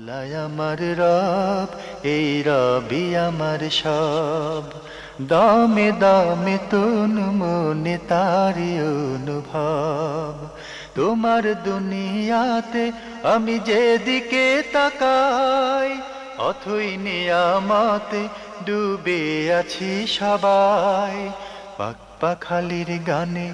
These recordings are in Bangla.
আল্লাহ আমার রব, এই রবি আমার সব। দামে দামে তুন মনে তারি অনুভব। তোমার দুনিয়াতে আমি যেদিকে তাকাই, অথই নিয়ামতে ডুবে আছি সবাই। পাক পাখালির গানে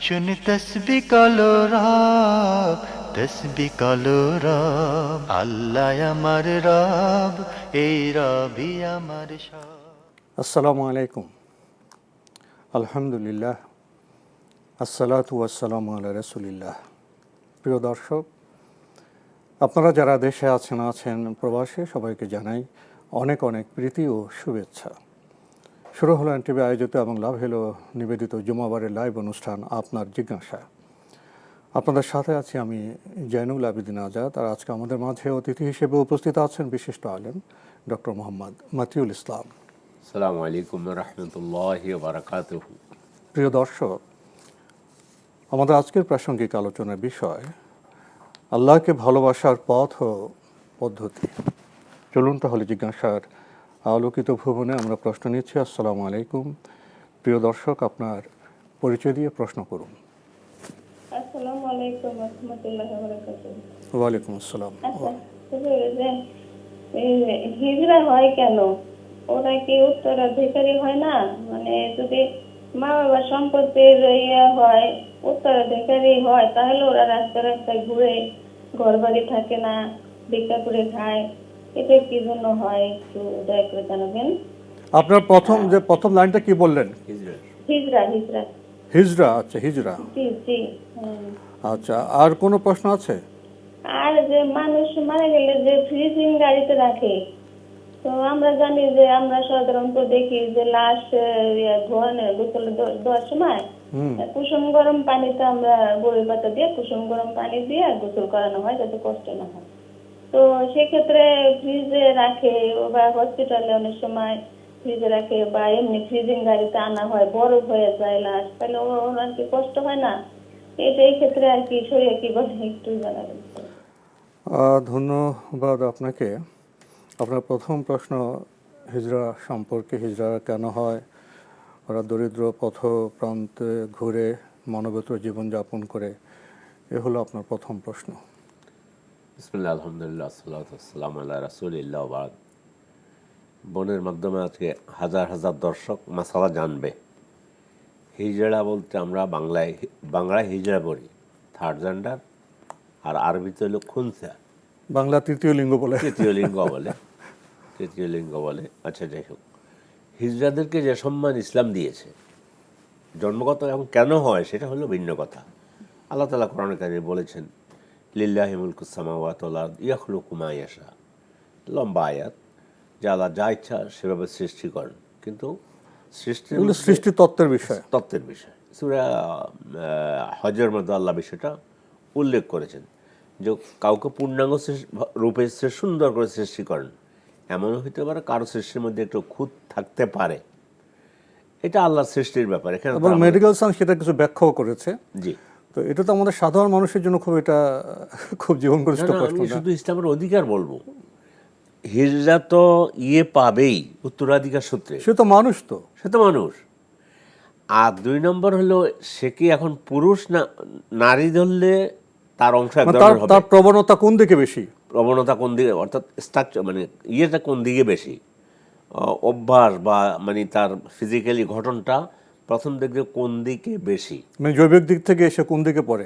শুনি তসবি কলো রব, তসবি কলো রব। আল্লাহ আমার রব, এই রবি আমার সব। আসসালামু আলাইকুম। আলহামদুলিল্লাহ, আসসালাতু ওয়াসসালামু আলা রাসূলিল্লাহ। প্রিয় দর্শক, আপনারা যারা দেশে আছেন প্রবাসে, সবাইকে জানাই অনেক অনেক প্রীতি ও শুভেচ্ছা। শুরু হলো এনটিভি আয়োজিত এবং লাভ হলো নিবেদিত জুমাবারের লাইভ অনুষ্ঠান আপনার জিজ্ঞাসা। আপনাদের সাথে আছি আমি জয়নুল আবেদিন আজাদ। আর আজকে আমাদের মাঝে অতিথি হিসেবে উপস্থিত আছেন বিশিষ্ট আলেম ডক্টর মোহাম্মদ মতিউল ইসলাম। আসসালামু আলাইকুম রহমতুল্লাহি ওয়া বারাকাতুহু। প্রিয় দর্শক, আমাদের আজকের প্রাসঙ্গিক আলোচনার বিষয় আল্লাহকে ভালোবাসার পথ ও পদ্ধতি। চলুন তাহলে জিজ্ঞাসার আলোকিত ভুবনে আমরা প্রশ্ন নিচ্ছি। আসসালামু আলাইকুম। প্রিয় দর্শক, আপনার পরিচয় দিয়ে প্রশ্ন করুন। আসসালামু আলাইকুম রাহমাতুল্লাহি ওয়া বারাকাতুহু। ওয়ালাইকুম আসসালাম। আচ্ছা, হিজরা হয় কেন? ওরা কি উত্তরাধিকারী হয় না? মানে যদি মা বাবা সম্পত্তির হয়, উত্তরাধিকারী হয়, তাহলে ওরা রাস্তায় রাস্তায় ঘুরে, ঘর বাড়ি থাকে না, ভিক্ষা করে খায়। এটা কি জন্য হয় একটু দয়া করে জানাবেন। আপনার প্রথম লাইনটা কি বললেন? হিজরা হিজরা হিজরা। আচ্ছা, হিজরা। জি জি। আচ্ছা, আর কোনো প্রশ্ন আছে? আর যে মানুষ মারা গেলে যে ফ্রিজিং গাড়িতে রাখে, তো আমরা জানি যে আমরা সাধারণত দেখি যে লাশ ধোয়ানোর গোসল দেওয়ার সময় কুসুম গরম পানিতে আমরা বড়ই পাতা দিয়ে কুসুম গরম পানি দিয়ে গোসল করানো হয় যাতে কষ্ট না হয়। তো সেক্ষেত্রে ফ্রিজে রাখে বা হসপিটালে অনেক সময় ফ্রিজে রাখে বা এমনি ফ্রিজিং গাড়িতে আনা হয়, বরফ হয়ে যায় লাশ, তাহলে ওনার কি কষ্ট হয় না? এই ক্ষেত্রে আর কি শরীরে কি বলে একটু জানাবেন। ধন্যবাদ আপনাকে। আপনার প্রথম প্রশ্ন হিজরা সম্পর্কে, হিজরা কেন হয়, ওরা দরিদ্র পথ প্রান্তে ঘুরে মানবেতর জীবনযাপন করে, এ হলো আপনার প্রথম প্রশ্ন। বিসমিল্লাহ, আলহামদুলিল্লাহ, আসসালাতু ওয়াসসালামু আলা রাসূলিল্লাহ ওয়া বা'দ। বোনের মাধ্যমে আজকে হাজার হাজার দর্শক মাসালা জানবে। হিজড়া বলতে আমরা বাংলায় হিজড়া বলি, থার্ড জেন্ডার, আর আরবিতে হলো খুনসা, বাংলা তৃতীয় লিঙ্গ বলে। তৃতীয় লিঙ্গ বলে। আচ্ছা, যাই হোক, হিজড়াদেরকে যে সম্মান ইসলাম দিয়েছে জন্মগত এবং কেন হয় সেটা হলো ভিন্ন কথা। আল্লাহ তাআলা কোরআনে কারিমে বলেছেন, লিল্লাহি মুলকুস সামাওয়াতি ওয়াল আরদ ইয়াখলুকু মা ইয়াশা। লম্বা আয়াত, যে আল্লাহ যা ইচ্ছা সেভাবে সৃষ্টি করেন, কিন্তু সৃষ্টি তত্ত্বের বিষয়। সূরা হজের মধ্যে আল্লাহ বিষয়টা উল্লেখ করেছেন যে কাউকে পূর্ণাঙ্গ রূপে সুন্দর করে সৃষ্টি করেন, এমনও হতে পারে কারো সৃষ্টির মধ্যে একটু খুঁত থাকতে পারে। এটা আল্লাহর সৃষ্টির ব্যাপার। এখানে মেডিকেল সায়েন্স সেটা কিছু ব্যাখ্যাও করেছে। জি, তো এটা তো আমাদের সাধারণ মানুষের জন্য খুব জীবন ঘনিষ্ঠ প্রশ্ন। আমি শুধু ইসলামের অধিকার বলবো। হিজড়া তো পাবেই উত্তরাধিকার সূত্রে, সে তো মানুষ। আর দুই নম্বর হলো সে কি এখন পুরুষ না নারী ধরলে তার অংশ এক ধরনের হবে। তার প্রবণতা কোন দিকে বেশি, অর্থাৎ স্ট্রাকচার মানে ইয়েটা কোন দিকে বেশি, অভ্যাস বা মানে তার ফিজিক্যালি গঠনটা প্রথম দেখবে কোন দিকে বেশি, মানে জৈবিক দিক থেকে এসে কোন দিকে পড়ে।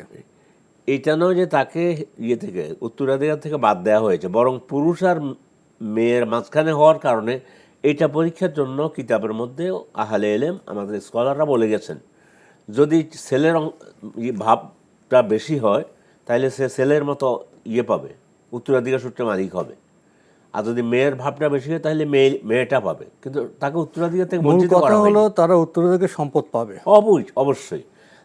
এইটা নয় যে তাকে থেকে উত্তরাধিকার থেকে বাদ দেওয়া হয়েছে, বরং পুরুষ আর মেয়ের মাঝখানে হওয়ার কারণে এইটা পরীক্ষার জন্য কিতাবের মধ্যে আহলে ইলম আমাদের স্কলাররা বলে গেছেন, যদি ছেলের ভাবটা বেশি হয় তাহলে সে ছেলের মতো পাবে, উত্তরাধিকার সূত্রে মালিক হবে। আর যদি মেয়ের ভাবটা বেশি হয় তাহলে মেয়েটা পাবে, কিন্তু তাকে উত্তরাধিকার থেকে বঞ্চিত করা হলো। তারা উত্তরাধিকার সম্পদ পাবে, অবশ্যই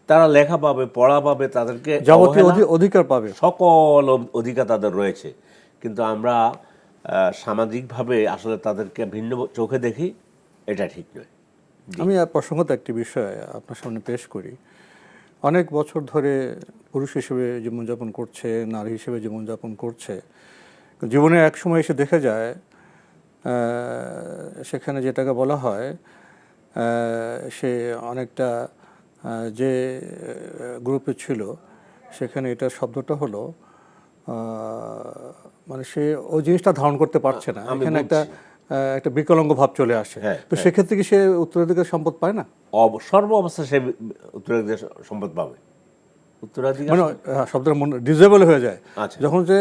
তারা লেখা পাবে, পড়া পাবে, তাদেরকে যাবতীয় অধিকার পাবে, সকল অধিকার তাদের রয়েছে। কিন্তু আমরা সামাজিকভাবে আসলে তাদেরকে ভিন্ন চোখে দেখি, এটা ঠিক নয়। আমি প্রসঙ্গত একটি বিষয় আপনার সামনে পেশ করি। অনেক বছর ধরে পুরুষ হিসেবে জীবনযাপন করছে, নারী হিসেবে জীবনযাপন করছে, তো জীবনে এক সময় এসে দেখে যায় সেখানে যেটাকে বলা হয় সে অনেকটা যে গ্রুপে ছিল সেখানে এটার শব্দটা হলো মানে সে ওই জিনিসটা ধারণ করতে পারছে না, এখানে একটা বিকলাঙ্গ ভাব চলে আসে। তো সেক্ষেত্রে কি সে উত্তরাধিকার সম্পদ পায় না? সর্ব অবস্থা সে উত্তরাধিকার সম্পদ পাবে। উত্তরাধিকার মানে শব্দটা ডিজেবল হয়ে যায় যখন যে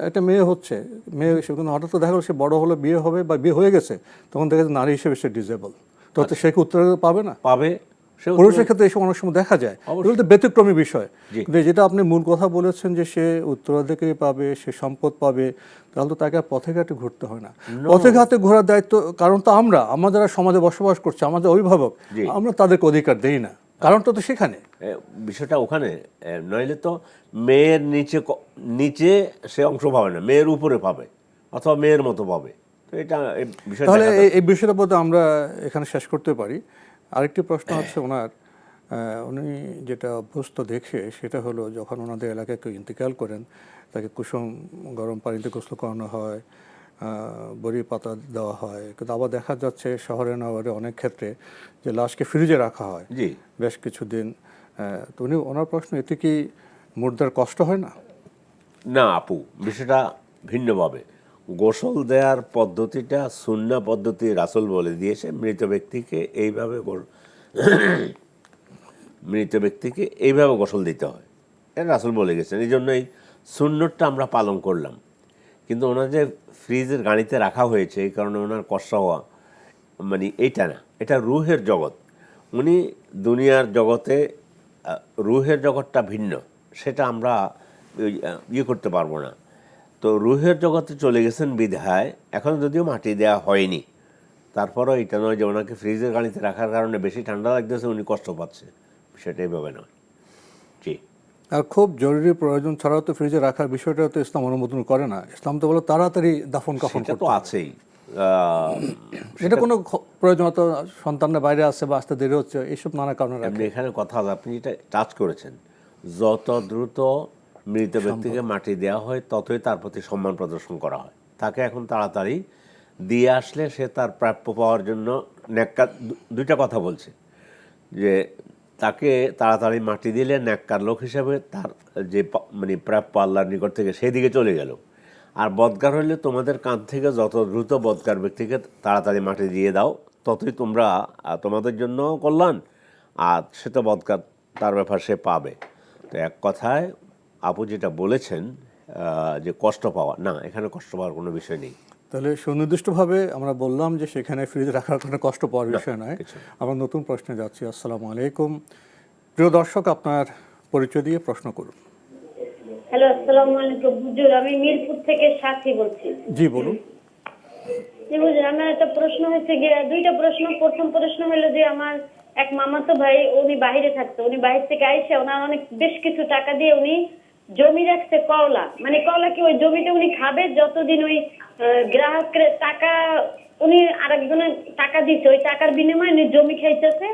একটা মেয়ে হচ্ছে, মেয়ে সে কিন্তু হঠাৎ দেখা গেলো সে বড় হলো, বিয়ে হবে বা বিয়ে হয়ে গেছে, তখন দেখা যায় নারী হিসেবে সে ডিজেবল, তো সে কি উত্তরাধিকার পাবে না? পাবে। পুরুষের ক্ষেত্রে এসব অনেক সময় দেখা যায়, এগুলো তো ব্যতিক্রমী বিষয়। কিন্তু যেটা আপনি মূল কথা বলেছেন যে সে উত্তরাধিকারী পাবে, সে সম্পদ পাবে, তাহলে তো তাকে আর পথে ঘাটে ঘুরতে হয় না। পথে ঘাটে ঘোরার দায়িত্ব, কারণ তো আমরা যারা সমাজে বসবাস করছি, আমাদের অভিভাবক, আমরা তাদেরকে অধিকার দেই না, কারণটা তো সেখানে, বিষয়টা ওখানে। নইলে তো মেয়ের নিচে সে অংশ পাবে না, মেয়ের উপরে পাবে অথবা মেয়ের মতো পাবে। তো এটা বিষয়, তাহলে এই বিষয়টা বোধহয় আমরা এখানে শেষ করতে পারি। আরেকটি প্রশ্ন হচ্ছে উনি যেটা অভ্যস্ত দেখে সেটা হলো যখন ওনাদের এলাকায় কেউ ইন্তেকাল করেন তাকে কুসুম গরম পানিতে গোসল করানো হয়, বড়ি পাতা দেওয়া হয়, কিন্তু আবার দেখা যাচ্ছে শহরে নগরে অনেক ক্ষেত্রে যে লাশকে ফ্রিজে রাখা হয় বেশ কিছুদিন। তো ওনার প্রশ্ন, এতে কি মুর্দার কষ্ট হয় না? না আপু, বিষয়টা ভিন্নভাবে। গোসল দেওয়ার পদ্ধতিটা সুন্নাহ পদ্ধতি, রাসূল বলে দিয়েছে মৃত ব্যক্তিকে এইভাবে গোসল দিতে হয়, এটা রাসূল বলে গেছেন। এই জন্যই সুন্নতটা আমরা পালন করলাম। কিন্তু ওনার যে ফ্রিজের গাড়িতে রাখা হয়েছে এই কারণে ওনার কষ্ট হওয়া মানে এইটা না, এটা রুহের জগৎ। উনি দুনিয়ার জগতে, রুহের জগৎটা ভিন্ন, সেটা আমরা করতে পারবো না। তো রুহের জগতে চলে গেছেন বিধায় এখন যদিও মাটি দেওয়া হয়নি, তারপরও এটা নয় যে ওনাকে ফ্রিজের গাড়িতে রাখার কারণে বেশি ঠান্ডা লাগতেছে উনি কষ্ট পাচ্ছে, সেটা এইভাবে নয়। জি, আর খুব জরুরি প্রয়োজন ছাড়াও তো ফ্রিজে রাখার বিষয়টা তো ইসলাম অনুমোদন করে না। ইসলাম তো বলে তাড়াতাড়ি দাফন কাফন সেটা তো আছেই। এটা কোনো প্রয়োজন, হয়তো সন্তানরা বাইরে আসছে বা আসতে দেরি হচ্ছে, এইসব নানা কারণে রাখে। এখানে কথা আপনি যেটা টাচ করেছেন, যত দ্রুত মৃত ব্যক্তিকে মাটি দেওয়া হয় ততই তার প্রতি সম্মান প্রদর্শন করা হয়। তাকে এখন তাড়াতাড়ি দিয়ে আসলে সে তার প্রাপ্য পাওয়ার জন্য ন্যাক্কার, দুইটা কথা বলছে যে তাকে তাড়াতাড়ি মাটি দিলে ন্যাক্কার লোক হিসাবে তার যে মানে প্রাপ্য আল্লাহর নিকট থেকে সেদিকে চলে গেল। আর বদকার হইলে তোমাদের কান থেকে যত দ্রুত বদকার ব্যক্তিকে তাড়াতাড়ি মাটি দিয়ে দাও ততই তোমরা তোমাদের জন্য কল্যাণ, আর সে তো বদকার, তার ব্যাপার সে পাবে। তো এক কথায় আপু যেটা বলেছেন যে কষ্ট পাওয়া, না, এখানে কষ্ট পাওয়ার কোনো বিষয় নেই। তাহলে সুনির্দিষ্টভাবে আমরা বললাম যে সেখানে ফ্রিজে রাখার কোনো কষ্ট পাওয়ার বিষয় নয়। আমরা নতুন প্রশ্নে যাচ্ছি। আসসালামু আলাইকুম, প্রিয় দর্শক, আপনার পরিচয় দিয়ে প্রশ্ন করুন। হ্যালো, আসসালামু আলাইকুম হুজুর, আমি মিরপুর থেকে সাথী বলছি। জি বলুন। জি হুজুর, আমার একটা প্রশ্ন হচ্ছে গিয়ে, দুইটা প্রশ্ন। প্রথম প্রশ্ন হলো যে আমার এক মামাতো ভাই, উনি বাইরে থাকতো, উনি বাইরে থেকে আইসে ওনার অনেক বেশ কিছু টাকা দিয়ে উনি জমি রাখছে কওলা, মানে কওলা কি ওই জমিতে উনি খাবে যতদিন ওই গ্রাহকের টাকা, উনি আরেকজনের টাকা দিচ্ছে, ওই টাকার বিনিময়ে উনি জমি খাইতেছে,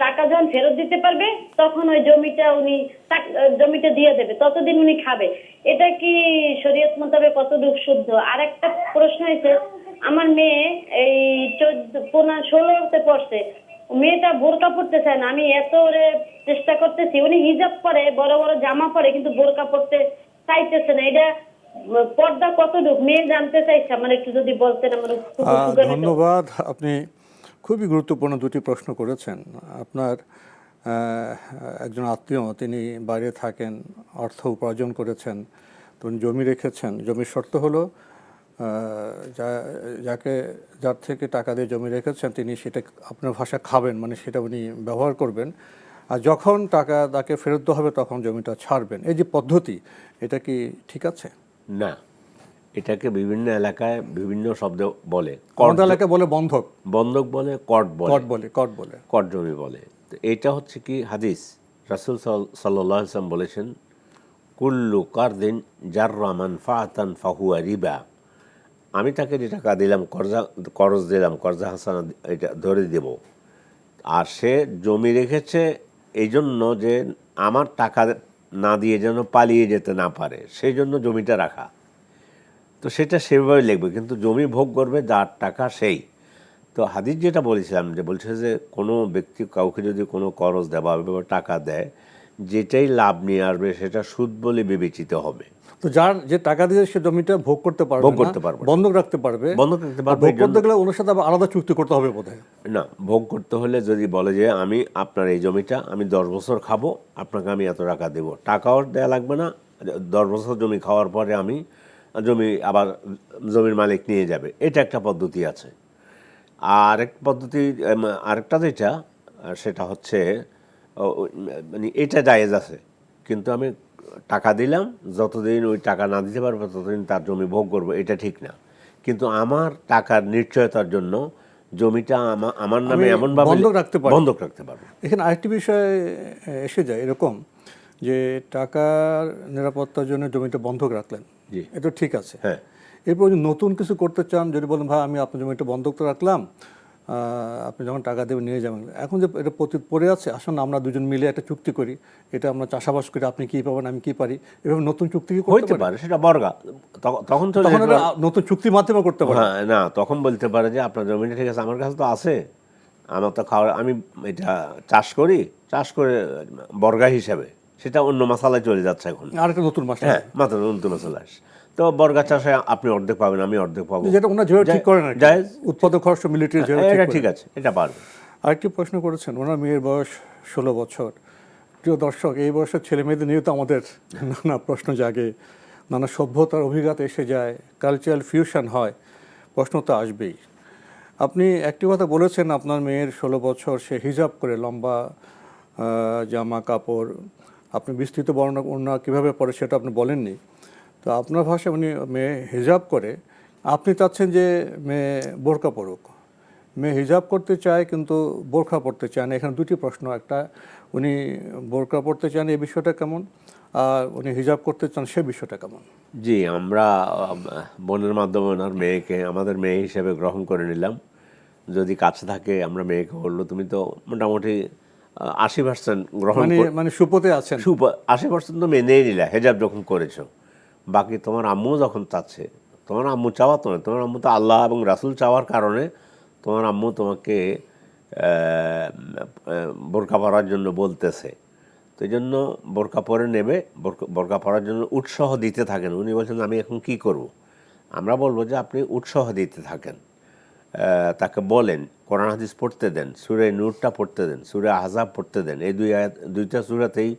টাকা যখন ফেরত দিতে পারবে তখন ওই জমিটা দিয়ে দেবে, ততদিন উনি খাবে। এটা কি শরীয়ত মোতাবেক কতটুকু শুদ্ধ? আর একটা প্রশ্ন হয়েছে, আমার মেয়ে এই 16তে পড়ছে, মেয়েটা বোরকা পড়তে চায় না, আমি এত চেষ্টা করতেছি, উনি হিজাব পরে, বড় বড় জামা পরে, কিন্তু বোরকা পড়তে চাইতেছে না। এটা পর্দা কতটুকু মেয়ে জানতে চাইছে, আমার একটু যদি বলতেন। আমার ধন্যবাদ, আপনি খুবই গুরুত্বপূর্ণ দুটি প্রশ্ন করেছেন। আপনার একজন আত্মীয়, তিনি বাইরে থাকেন, অর্থ উপার্জন করেছেন, তো উনি জমি রেখেছেন। জমির শর্ত হলো যার থেকে টাকা দিয়ে জমি রেখেছেন তিনি সেটা আপনার ভাষা খাবেন, মানে সেটা উনি ব্যবহার করবেন, আর যখন টাকা তাকে ফেরত দেওয়া হবে তখন জমিটা ছাড়বেন। এই যে পদ্ধতি, এটা কি ঠিক আছে? না, এটাকে বিভিন্ন এলাকায় বিভিন্ন শব্দ বলে। আমাদের এলাকায় বলে বন্ধক বলে, কট বলে, কট জমি বলে। তো এটা হচ্ছে কি হাদিস, রাসূল সাল্লাল্লাহু আলাইহি ওয়াসাল্লাম বলেছেন, কুল্লু কারদিন জাররা মানফাআতান ফাহুয়া রিবা। আমি তাকে যে টাকা দিলাম, করজ দিলাম, কর্জা হাসানা, এটা ধরে দেব, আর সে জমি রেখেছে এই জন্য যে আমার টাকা না দিয়ে যেন পালিয়ে যেতে না পারে, সেই জন্য জমিটা রাখা। তো সেটা সেভাবে লিখবে, কিন্তু জমি ভোগ করবে যার টাকা সেই। তো হাদিস যেটা বলেছিলাম, যে বলছে যে কোনো ব্যক্তি কাউকে যদি কোনো করজ দেওয়া হবে বা টাকা দেয়, যেটাই লাভ নিয়ে আসবে সেটা সুদ বলে বিবেচিত হবে। তো যার যে টাকা দিয়ে সে জমিটা ভোগ করতে পারবে ভোগ না, করতে পারবে না। বন্ধক রাখতে পারবে, বন্ধক রাখতে আর পারবে, ভোগ এর জন্য করতে গেলে ওনার সাথে আবার আলাদা চুক্তি করতে হবে বোধহয়। না, ভোগ করতে হলে যদি বলে যে আমি আপনার এই জমিটা আমি 10 বছর খাবো, আপনাকে আমি এত টাকা দেবো, টাকাও দেওয়া লাগবে না, 10 বছর জমি খাওয়ার পরে আমি জমি আবার জমির মালিক নিয়ে যাবে, এটা একটা পদ্ধতি আছে। আর এক পদ্ধতি, আরেকটা যেটা সেটা হচ্ছে মানে এটা জায়েজ আছে, কিন্তু আমি টাকা দিলাম, যতদিন ওই টাকা না দিতে পারবো ততদিন তার জমি ভোগ করবো, এটা ঠিক না। কিন্তু আমার টাকার নিশ্চয়তার জন্য জমিটা আমার নামে এমনভাবে বন্ধক রাখতে পারবো। এখানে আরেকটি বিষয় এসে যায় এরকম, যে টাকার নিরাপত্তার জন্য জমিটা বন্ধক রাখলেন, জি, এটা ঠিক আছে। হ্যাঁ, এরপর যদি নতুন কিছু করতে চান, যদি বলেন ভাই আমি আপনার জমিটা বন্ধক তো রাখলাম, আপনি যখন টাকা দেবেন নিয়ে যাবেন, এখন যে এটা পড়ে আছে, আসুন আমরা দুজন মিলে একটা চুক্তি করি, এটা আমরা চাষাবাস করি, আপনি কি পাবেন আমি কি পারি, এভাবে নতুন চুক্তি কি করতে হইতে পারে, সেটা বর্গা। তখন তো নতুন চুক্তির মাধ্যমে করতে পারে। হ্যাঁ, না, তখন বলতে পারে যে আপনার জমিটা ঠিক আছে, আমার কাছে তো আছে, আমার তো খাওয়া, আমি এটা চাষ করে বর্গা হিসাবে, সেটা অন্য মশালায় চলে যাচ্ছে এখন, আরেকটা নতুন মাস। হ্যাঁ, মাত্র নতুন মশলা। তো বর্গা চাষে আপনি অর্ধেক পাবেন, আমি অর্ধেক পাবো, যেটা ওনার যেভাবে ঠিক করেন, জায়েজ, উৎপাদক খরচ মিলিটারি এটা ঠিক আছে, এটা পারবে। আরেকটি প্রশ্ন করেছেন, ওনার মেয়ের বয়স 16 বছর। প্রিয় দর্শক, এই বয়সের ছেলে মেয়েদের নিয়ে তো আমাদের নানা প্রশ্ন জাগে, নানা সভ্যতার অভিজ্ঞতা এসে যায়, কালচারাল ফিউশন হয়, প্রশ্ন তো আসবেই। আপনি একটি কথা বলেছেন, আপনার মেয়ের 16 বছর, সে হিজাব করে, লম্বা জামা কাপড়, আপনি বিস্তৃত বর্ণনা কীভাবে পড়ে সেটা আপনি বলেননি। তো আপনার ভাষায় উনি মেয়ে হিজাব করে, আপনি চাচ্ছেন যে মেয়ে বোরকা পড়ুক। মেয়ে হিজাব করতে চায় কিন্তু বোরকা পড়তে চায় না। এখানে দুটি প্রশ্ন, একটা উনি বোরকা পড়তে চান এই বিষয়টা কেমন, আর উনি হিজাব করতে চান সে বিষয়টা কেমন? জি, আমরা বোনের মাধ্যমে ওনার মেয়েকে আমাদের মেয়ে হিসেবে গ্রহণ করে নিলাম। যদি কাছে থাকে আমরা মেয়েকে বললো তুমি তো মোটামুটি 80% গ্রহণ, মানে সুপথে আছেন, 80% তো মেনেই নিলা হেজাব যখন করেছো। বাকি তোমার আম্মু যখন চাচ্ছে, তোমার আম্মু চাওয়া তো নয়, তোমার আম্মু তো আল্লাহ এবং রাসূল চাওয়ার কারণে তোমার আম্মু তোমাকে বোরকা পরার জন্য বলতেছে, তো এই জন্য বোরকা পরে নেবে, বোরকা পরার জন্য উৎসাহ দিতে থাকেন। উনি বলছেন আমি এখন কি করব? আমরা বলবো যে আপনি উৎসাহ দিতে থাকেন, তাকে বলেন কোরআন হাদিস পড়তে দেন, সূরা নূরটা পড়তে দেন, সূরা আহজাব পড়তে দেন। এই দুইটা সূরাতেই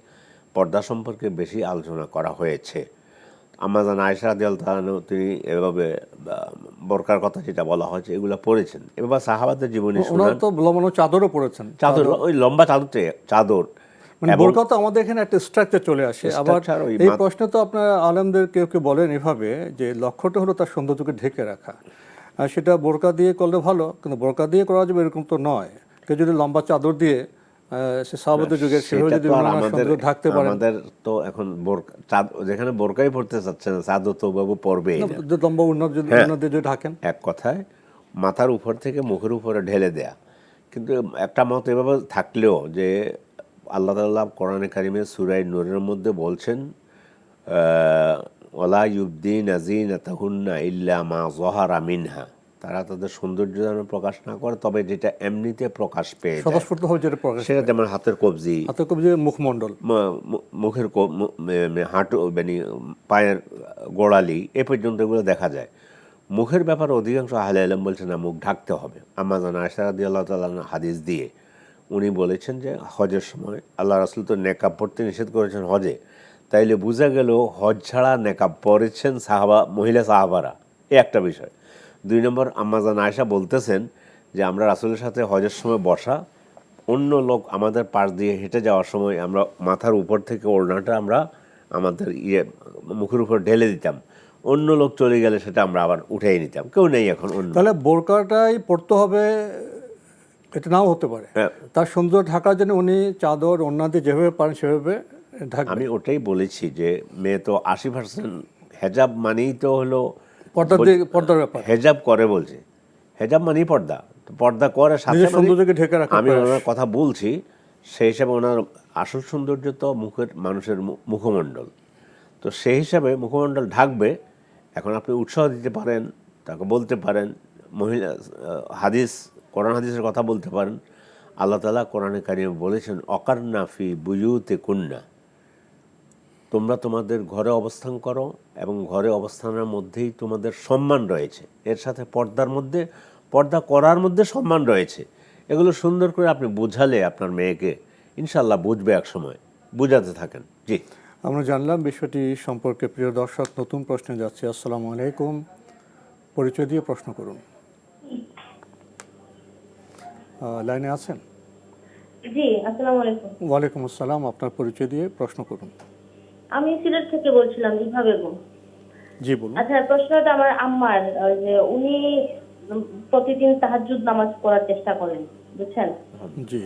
পর্দা সম্পর্কে বেশি আলোচনা করা হয়েছে। আম্মা জান আয়েশা রাদিয়াল্লাহু তাআলা তিনি এভাবে বোরকার কথা যেটা বলা হয়েছে এগুলো পড়েছেন। এবার সাহাবাদের জীবনী শুনুন, তো লম্বা চাদরও পড়েছেন, চাদর, ওই লম্বা চাদর, মানে বোরকা তো আমাদের এখানে একটা স্ট্রাকচার চলে আসে। আবার এই প্রশ্ন তো আপনার আলেমদের কেউ কেউ বলেন এভাবে যে লক্ষ্যটা হলো তার সৌন্দর্যকে ঢেকে রাখা, আর সেটা বোরকা দিয়ে করলে ভালো, কিন্তু বোরকা দিয়ে করা যাবে এরকম তো নয়। কেউ যদি লম্বা চাদর দিয়ে সে সাহাবাদের যুগে সেভাবে যদি সৌন্দর্য ঢাকতে পারে। আমাদের তো এখন যেখানে বোরকাই পড়তে চাচ্ছে না, চাদর তো বাবু পড়বে, লম্বা উন্নত যদি ঢাকেন। এক কথায় মাথার উপর থেকে মুখের উপরে ঢেলে দেয়া। কিন্তু একটা মত এভাবে থাকলেও যে আল্লাহ তাআলা কোরআনে কারিমে সূরা নূরের মধ্যে বলছেন ওয়ালা ইউবদিনা যিনাতাহুন্না ইল্লা মা যাহারা মিনহা, তারা তাদের সৌন্দর্য যেন প্রকাশ না করে, তবে যেটা এমনিতে প্রকাশ পেয়ে সেটা, যেমন হাতের কবজি, মুখমণ্ডল, মুখের হাঁটু, মানে পায়ের গোড়ালি এ পর্যন্ত এগুলো দেখা যায়। মুখের ব্যাপারে অধিকাংশ আহলে ইলম বলছেন না, মুখ ঢাকতে হবে। আম্মা জান আয়েশা রাদিয়াল্লাহু তাআলা হাদিস দিয়ে উনি বলেছেন যে হজের সময় আল্লাহ রাসূল তো নেকাব পরতে নিষেধ করেছেন হজে, তাইলে বোঝা গেল হজ ছাড়া নেকাব পরেছেন মহিলা সাহাবারা, এই একটা বিষয়। 2 নম্বর, আম্মা জান আয়েশা বলতেছেন যে আমরা রাসূলের সাথে হজের সময় বসা, অন্য লোক আমাদের পাশ দিয়ে হেঁটে যাওয়ার সময় আমরা মাথার উপর থেকে ওড়নাটা আমরা আমাদের মুখের উপর ঢেলে দিতাম, অন্য লোক চলে গেলে সেটা আমরা আবার উঠেই নিতাম, কেউ নেই এখন অন্য। তাহলে বোরকাটাই পড়তে হবে, এটা নাও হতে পারে। তার সৌন্দর্য ঢাকার জন্য উনি চাদর ওড়না দিয়ে যেভাবে পারেন সেভাবে ঢাকবেন। আমি ওটাই বলেছি যে মেয়ে তো 80% হেজাব মানেই তো হলো পর্দার ব্যাপার, হেজাব করে বলছে, হেজাব মানেই পর্দা, পর্দা করে সাথে সৌন্দর্যকে ঢেকে রাখা। আমি ওনার কথা বলছি সেই হিসাবে, ওনার আসল সৌন্দর্য তো মানুষের মুখমণ্ডল, তো সেই হিসাবে মুখমণ্ডল ঢাকবে। এখন আপনি উৎসাহ দিতে পারেন, তাকে বলতে পারেন, মহিলা হাদিস, কোরআন হাদিসের কথা বলতে পারেন। আল্লাহ তাআলা কোরআনে কারিমে বলেছেন, অকারনা ফি বুয়ুতে কুন্না, তোমরা তোমাদের ঘরে অবস্থান করো এবং ঘরে অবস্থানের মধ্যেই তোমাদের সম্মান রয়েছে। এর সাথে পর্দা করার মধ্যে সম্মান রয়েছে। এগুলো সুন্দর করে আপনি বোঝালে আপনার মেয়েকে ইনশাআল্লাহ বুঝবে, এক সময় বুঝাতে থাকেন। জি, আমরা জানলাম বিষয়টি সম্পর্কে। প্রিয় দর্শক, নতুন প্রশ্নে যাচ্ছি। আসসালামু আলাইকুম, পরিচয় দিয়ে প্রশ্ন করুন। লাইনে আছেন? জি, আসসালামু আলাইকুম। ওয়ালাইকুম আসসালাম, আপনার পরিচয় দিয়ে প্রশ্ন করুন। আমি সিলেট থেকে বলছিলাম, ইভা বেগম। জি বলুন। আচ্ছা, প্রশ্নটা আমার আম্মার, যে উনি প্রতিদিন তাহাজ্জুদ নামাজ পড়ার চেষ্টা করেন, বুঝছেন? জি।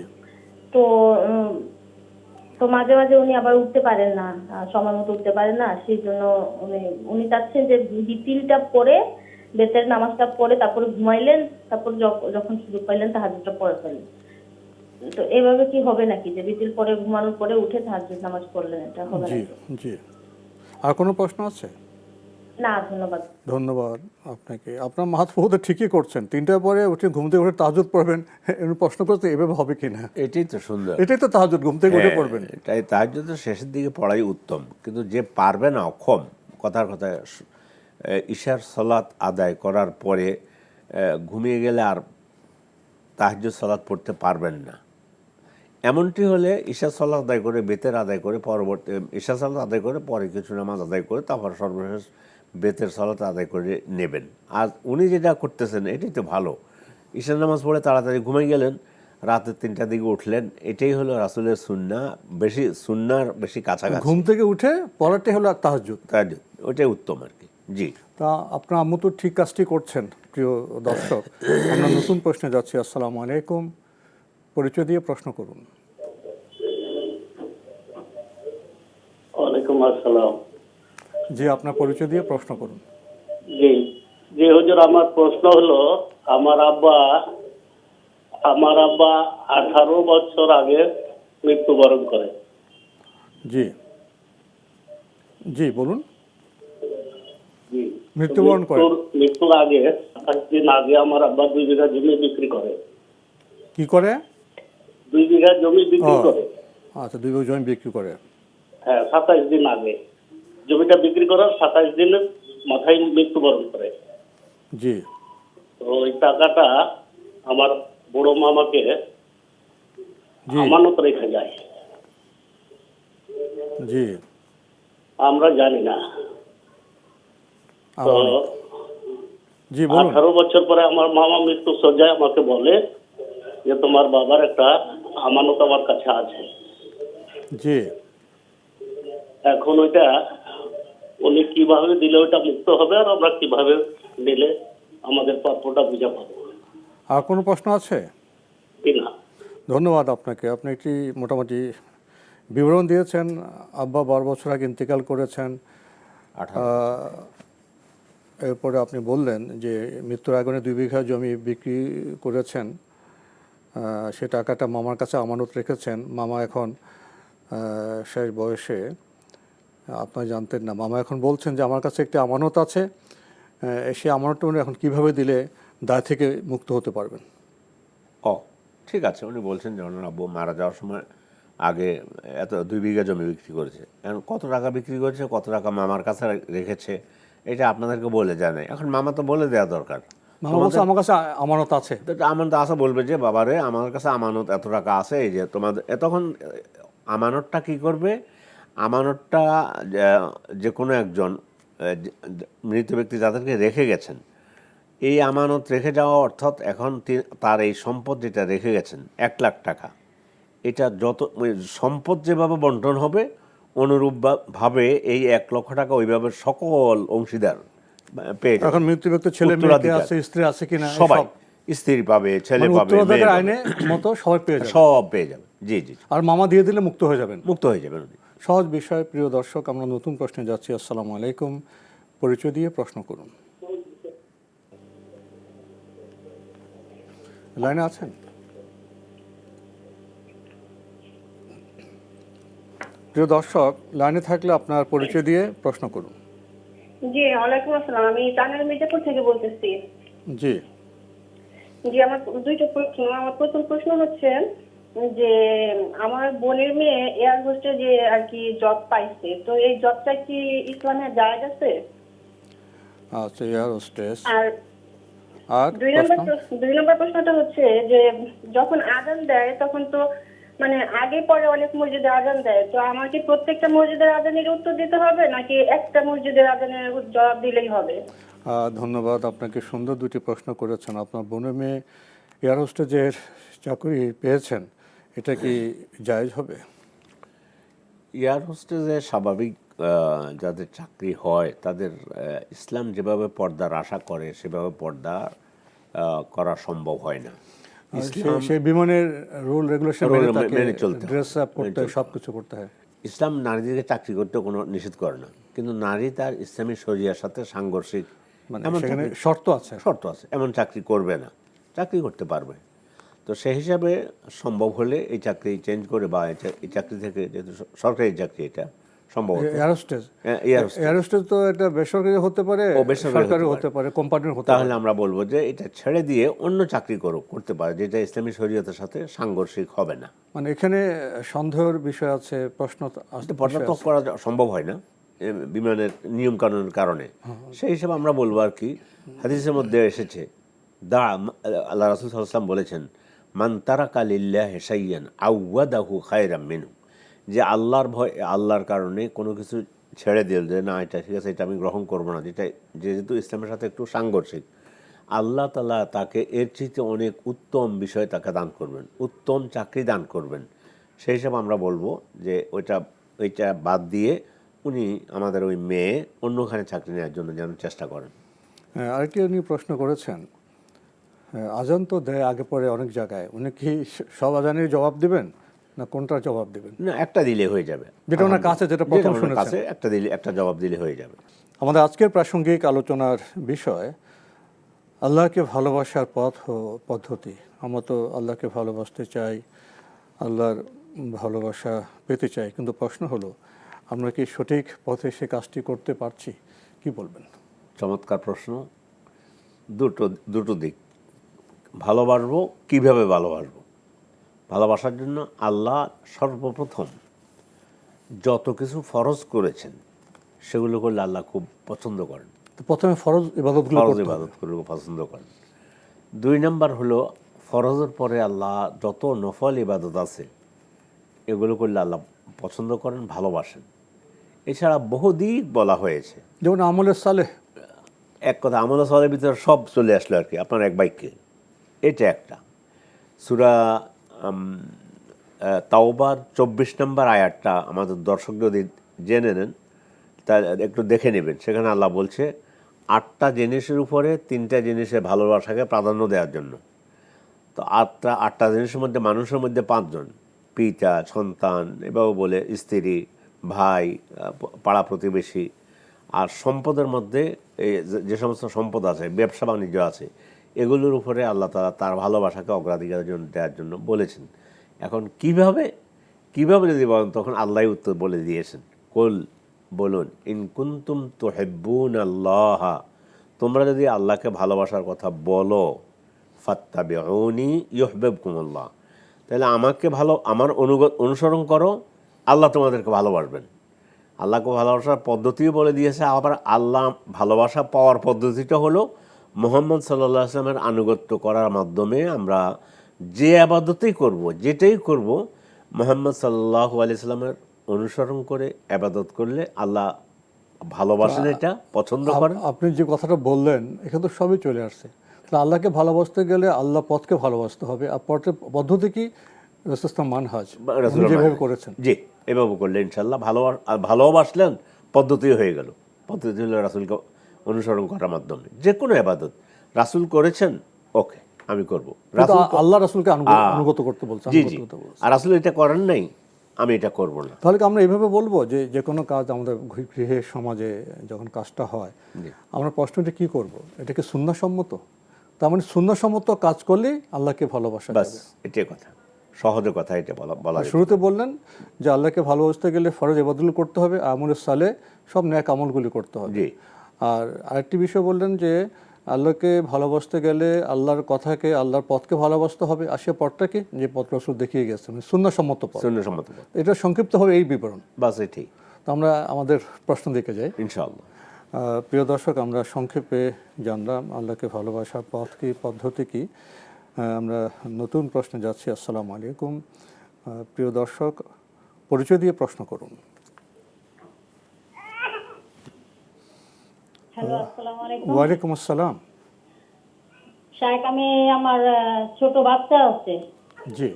তো তো মাঝে মাঝে উনি আবার উঠতে পারেন না, সময় মতো উঠতে পারেন না। সেই জন্য উনি চাচ্ছেন যে বিতিলটা পড়ে, বেতের নামাজটা পড়ে তারপরে ঘুমাইলেন, তারপর যখন সুযোগ পাইলেন তাহাজ্জুদটা পড়ে ফেলেন। তো এভাবে কি হবে নাকি, যে বিতিল পরে ঘুমানোর পরে উঠে তাহাজ্জুদ নামাজ পড়লেন, এটা হবে জি নাকি? জি। আর কোনো প্রশ্ন আছে? না, ধন্যবাদ। ধন্যবাদ আপনাকে। আপনার মাহাতফুহুদা ঠিকই করছেন, 3টার পরে উঠে ঘুম থেকে উঠে তাহাজ্জুদ পড়বেন। এর প্রশ্ন করতে এভাবে হবে কি না? এটাই তো সুন্দর। এটাই তো তাহাজ্জুদ, ঘুম থেকে উঠে পড়বেন। এটাই তাহাজ্জুদের শেষের দিকে পড়াই উত্তম। কিন্তু যে পারবে না, অক্ষম, কথার কথা, ঈশার সালাত আদায় করার পরে ঘুমিয়ে গেলে আর তাহাজ্জুদ সালাত পড়তে পারবেন না, এমনটি হলে ঈশা সালাত আদায় করে, বেতের আদায় করে, পরবর্তী ঈশা সালাত আদায় করে পরে কিছু নামাজ আদায় করে তারপর সর্বশেষ বেতের সালাত আদায় করে নেবেন। আর উনি যেটা করতেছেন এটাই তো ভালো। ঈশার নামাজ পড়ে তাড়াতাড়ি ঘুমিয়ে গেলেন, রাতে 3টার দিকে উঠলেন, এটাই হলো রাসূলের সুন্নাহ, বেশি সুন্নাহর বেশি কাছাকাছি। ঘুম থেকে উঠে পড়াটাই হলো তাহাজ্জুদ, ওইটাই উত্তম আর কি। জি, তা আপনার আম্মু তো ঠিক কাজটি করছেন। প্রিয় দর্শক, আমরা নতুন প্রশ্নে যাচ্ছি। আসসালামু আলাইকুম, পরিচয় দিয়ে প্রশ্ন করুন। ওয়ালাইকুম আসসালাম। জি, আপনার পরিচয় দিয়ে প্রশ্ন করুন। জি জি হুজুর, আমার প্রশ্ন হলো, আমার আব্বা 18 বছর আগে মৃত্যুবরণ করে। জি জি বলুন। জি, মৃত্যুবরণ করে? মৃত্যুর আগে 27 দিন আগে আমার আব্বা 2 বিঘা জমি বিক্রি করে। কি করে? 2 বিঘা জমি বিক্রি করে। আচ্ছা, 2 বিঘা জমি বিক্রি করে। হ্যাঁ, 27 দিন আগে জমিটা বিক্রি করার 27 দিনের মাথায় মৃত্যুবরণ করে। জি। তো ওই টাকাটা আমার বড় মামাকে আমানত রেখে যায়। জি। আমরা জানি না। তো জি বলুন। 18 বছর পরে আমার মামা মৃত্যু সজ্জায় আমাকে বলে যে তোমার বাবার একটা আমানত আমার কাছে আছে। জি। এখন ওইটা উনি কিভাবে দিলে ওইটা মুক্ত হবে, আর আমরা কিভাবে দিলে আমাদের প্রাপ্যটা বুঝে পাবো? আর কোনো প্রশ্ন আছে কিনা? ধন্যবাদ আপনাকে। আপনি একটি মোটামুটি বিবরণ দিয়েছেন। আব্বা 12 বছর আগে ইন্তেকাল করেছেন। এরপরে আপনি বললেন যে মৃত্যুর আগে 2 বিঘা জমি বিক্রি করেছেন, সে টাকাটা মামার কাছে আমানত রেখেছেন। মামা এখন শেষ বয়সে, আপনারা জানতেন না, মামা এখন বলছেন যে আমার কাছে একটি আমানত আছে, সে আমানতটা উনি এখন কীভাবে দিলে দায় থেকে মুক্ত হতে পারবেন? ঠিক আছে। উনি বলছেন যে ওনার আব্বু মারা যাওয়ার সময় আগে এত 2 বিঘা জমি বিক্রি করেছে, এখন কত টাকা বিক্রি করেছে, কত টাকা মামার কাছে রেখেছে, এটা আপনাদেরকে বলে যায় না। এখন মামা তো বলে দেওয়া দরকার। মামা বলছে আমার কাছে আমানত আছে। আমানত আছে, বলবে যে বাবারে আমার কাছে আমানত এত টাকা আছে, এই যে তোমাদের। তখন আমানতটা কি করবে? আমানতটা যে কোনো একজন মৃত ব্যক্তি যাদেরকে রেখে গেছেন, এই আমানত রেখে যাওয়া অর্থাৎ এখন তার এই সম্পদ যেটা রেখে গেছেন 1 লাখ টাকা, এটা যত সম্পদ যেভাবে বন্টন হবে অনুরূপভাবে এই 1 লক্ষ টাকা ওইভাবে সকল অংশীদার পেয়ে যাবে। এখন মৃত ব্যক্তির ছেলে মেয়ে আছে, স্ত্রী আছে কিনা, সবাই, স্ত্রী পাবে, ছেলে পাবে, মেয়ে পাবে, আইনে মতো সবাই পেয়ে যাবে, সব পেয়ে যাবে। জি জি। আর মামা দিয়ে দিলে মুক্ত হয়ে যাবেন। মুক্ত হয়ে যাবেন। সহজ বিষয়। প্রিয় দর্শক, আমরা নতুন প্রশ্নে যাচ্ছি। আসসালামু আলাইকুম, পরিচয় দিয়ে প্রশ্ন করুন। লাইনে আছেন? প্রিয় দর্শক, লাইনে থাকলে আপনার পরিচয় দিয়ে প্রশ্ন করুন। জি, ওয়ালাইকুম আসসালাম। আমি টাঙ্গাইল মির্জাপুর থেকে বলতেছি। জি। জি, আমার দুইটা প্রশ্ন। আমার প্রথম প্রশ্ন হচ্ছে যে আমার বোনের মেয়ে এয়ার হোস্টেজে আর কি জব পাইছে, তো এই জবটা কি ইসলামে জায়েজ আছে? আচ্ছা, এয়ার হোস্টেস। আর আর দুই নম্বর প্রশ্নটা হচ্ছে যে যখন আজান দেয় তখন তো মানে আগে পরে অনেক মসজিদে আজান দেয়, তো আমার কি প্রত্যেকটা মসজিদের আজানের উত্তর দিতে হবে নাকি একটা মসজিদের আজানের জবাব দিলেই হবে? ধন্যবাদ, আপনাকে সুন্দর দুটি প্রশ্ন করেছেন। আপনার বোনের মেয়ে এয়ার হোস্টেজের চাকরি পেয়েছেন, এটা কি জায়েজ হবে? এয়ার হোস্টেজে স্বাভাবিক যাদের চাকরি হয় তাদের ইসলাম যেভাবে পর্দার আশা করে সেভাবে পর্দা করা সম্ভব হয় না। সেই বিমানের রুল রেগুলেশন মেনে চলতে হয়, ড্রেস আপ করতে হয়, সব কিছু করতে হয়। ইসলাম নারীদেরকে চাকরি করতে কোনো নিষেধ করে না, কিন্তু নারী তার ইসলামী শরিয়ার সাথে সাংঘর্ষিক মানে এমন সেখানে চাকরি- শর্ত আছে। শর্ত আছে, এমন চাকরি করবে না, চাকরি করতে পারবে। তো সেই হিসাবে সম্ভব হলে এই চাকরি চেঞ্জ করে বা এই চাকরি থেকে, যেহেতু সরকারি চাকরি এটা সম্ভব air hostess, air hostess, air hostess তো এটা বেসরকারি হতে পারে, বেসরকারি সরকারি হতে হতে পারে, কোম্পানির হতে তাহলে পারে। আমরা বলবো যে এটা ছেড়ে দিয়ে অন্য চাকরি করতে পারে যেটা ইসলামী শরীয়তের সাথে সাংঘর্ষিক হবে না। মানে এখানে সন্দেহের বিষয় আছে, প্রশ্ন আসতে পর্দা ত্যাগ করা সম্ভব হয় না বিমানের নিয়ম কানুনের কারণে। সেই হিসাবে আমরা বলবো আর কি, হাদিসের মধ্যে এসেছে আল্লাহ রাসূল সাল্লাল্লাহু আলাইহি ওয়াসাল্লাম বলেছেন, মান তারাকা লিল্লাহি শাইয়ান আওয়াদাহু খায়রাম মিনহু, যে আল্লাহর ভয়, আল্লাহর কারণে কোনো কিছু ছেড়ে দিল যে না এটা ঠিক আছে, এটা আমি গ্রহণ করবো না, যেটা যেহেতু ইসলামের সাথে একটু সাংঘর্ষিক, আল্লাহ তাআলা তাকে এর চেয়ে অনেক উত্তম বিষয় তাকে দান করবেন, উত্তম চাকরি দান করবেন। সেই হিসাবে আমরা বলবো যে ওইটা বাদ দিয়ে উনি আমাদের ওই মেয়ে অন্যখানে চাকরি নেওয়ার জন্য যেন চেষ্টা করেন। আরেকটি উনি প্রশ্ন করেছেন, আজান তো দেয় আগে পরে অনেক জায়গায়, উনি কি সব আজানের জবাব দিবেন না কোনটার জবাব দিবেন? না, একটা দিলে হয়ে যাবে, যেটা ওনার কাছে, যেটা প্রথম শুনেছেন, কাছে একটা জবাব দিলে হয়ে যাবে। আমাদের আজকের প্রাসঙ্গিক আলোচনার বিষয় আল্লাহকে ভালোবাসার পথ ও পদ্ধতি। আমরা তো আল্লাহকে ভালোবাসতে চাই, আল্লাহর ভালোবাসা পেতে চাই, কিন্তু প্রশ্ন হলো আমরা কি সঠিক পথে সে কাজটি করতে পারছি? কি বলবেন? চমৎকার প্রশ্ন। দুটো দিক। ভালোবাসবো, কিভাবে ভালোবাসবো? ভালোবাসার জন্য আল্লাহ সর্বপ্রথম যত কিছু ফরজ করেছেন সেগুলো করলে আল্লাহ খুব পছন্দ করেন। তো প্রথমে ফরজ ইবাদতগুলো পছন্দ করেন। 2 নাম্বার হলো ফরজের পরে আল্লাহ যত নফল ইবাদত আছে এগুলো করলে আল্লাহ পছন্দ করেন, ভালোবাসেন। এছাড়া বহু দিক বলা হয়েছে, যেমন আমলের সালেহ। এক কথা আমল সালের ভিতরে সব চলে আসলো আর কি আপনার এক বাক্যে। এটা একটা সূরা তাওবার 24 নম্বর আয়াতটা আমাদের দর্শক যদি জেনে নেন তা একটু দেখে নেবেন। সেখানে আল্লাহ বলছে 8টা জিনিসের উপরে 3টা জিনিসের ভালোবাসাকে প্রাধান্য দেওয়ার জন্য। তো 8টা জিনিসের মধ্যে মানুষের মধ্যে 5 জন, পিতা, সন্তান, এভাবে বলে স্ত্রী, ভাই, পাড়া প্রতিবেশী। আর সম্পদের মধ্যে এই যে সমস্ত সম্পদ আছে, ব্যবসা বাণিজ্য আছে, এগুলোর উপরে আল্লাহ তাআলা তার ভালোবাসাকে অগ্রাধিকার দেওয়ার জন্য বলেছেন। এখন কিভাবে যদি বলেন, তখন আল্লাহই উত্তর বলে দিয়েছেন, কুল, বলুন, ইন কুনতুম তুহিব্বুনাল্লাহ, তোমরা যদি আল্লাহকে ভালোবাসার কথা বলো, ফাত্তাবিউনি ইউহিব্বুকুমুল্লাহ, তাহলে আমার অনুসরণ করো, আল্লাহ তোমাদেরকে ভালোবাসবেন। আল্লাহকে ভালোবাসার পদ্ধতিও বলে দিয়েছে। আবার আল্লাহ ভালোবাসা পাওয়ার পদ্ধতিটা হলো মুহাম্মদ সাল্লাল্লাহু আলাইহি ওয়াসাল্লামের আনুগত্য করার মাধ্যমে আমরা যে ইবাদতই করব, যেটাই করব, মুহাম্মদ সাল্লাল্লাহু আলাইহি ওয়াসাল্লামের অনুসরণ করে ইবাদত করলে আল্লাহ ভালোবাসেন, এটা পছন্দ করেন। আপনি যে কথাটা বললেন এখানে তো সবই চলে আসছে। তাহলে আল্লাহকে ভালোবাসতে গেলে আল্লাহ পথকে ভালোবাসতে হবে। আর পথের পদ্ধতি কি? রাসূলুল্লাহ মানহাজ, উনি যেভাবে করেছেন, জি, এভাবে করলে ইনশাআল্লাহ ভালোবাসলেন, পদ্ধতিও হয়ে গেল। পদ্ধতি হলো রাসূলকে অনুসরণ করার মাধ্যমে যে কোনো ইবাদত রাসূল করেছেন, ওকে আমি করব। আল্লাহ রাসূলকে অনুগত করতে বলছেন। জি জি, আর রাসূল এটা করেন নাই, আমি এটা করব না। তাহলে কি আমরা এইভাবে বলবো যে যে কোনো কাজ আমাদের গৃহে, সমাজে যখন কাজটা হয়, আমরা প্রশ্নটা কি করব? এটা কি সুন্নাহসম্মত? তার মানে সুন্নাহসম্মত কাজ করলেই আল্লাহকে ভালোবাসা বাস, যাবে। এটাই কথা, সহজে কথা এটা বলা। শুরুতে বললেন যে আল্লাহকে ভালোবাসতে গেলে ফরজ ইবাদতগুলো করতে হবে, আমলে সালে সব নেক আমলগুলি করতে হবে। জি। আর আরেকটি বিষয় বললেন যে আল্লাহকে ভালোবাসতে গেলে আল্লাহর কথাকে, আল্লাহর পথকে ভালোবাসতে হবে। আর সে পথটাকে যে পথ রাসূল দেখিয়ে গেছেন, সুন্নাহসম্মত পথ। সুন্নাহসম্মত পথ। এটা সংক্ষিপ্ত হবে এই বিবরণ। বাস এটাই, তো আমরা আমাদের প্রশ্ন দিকে যাই ইনশাআল্লাহ। প্রিয় দর্শক, আমরা সংক্ষেপে জানলাম আল্লাহকে ভালোবাসার পথ কি, পদ্ধতি কি। আমরা নতুন প্রশ্নে যাচ্ছি। আসসালামু আলাইকুম। প্রিয় দর্শক, পরিচয় দিয়ে প্রশ্ন করুন। হ্যালো, আসসালামু আলাইকুম। ওয়ালাইকুম আসসালাম। শায়েখ, আমি আমার ছোট বাচ্চা আছে। জি।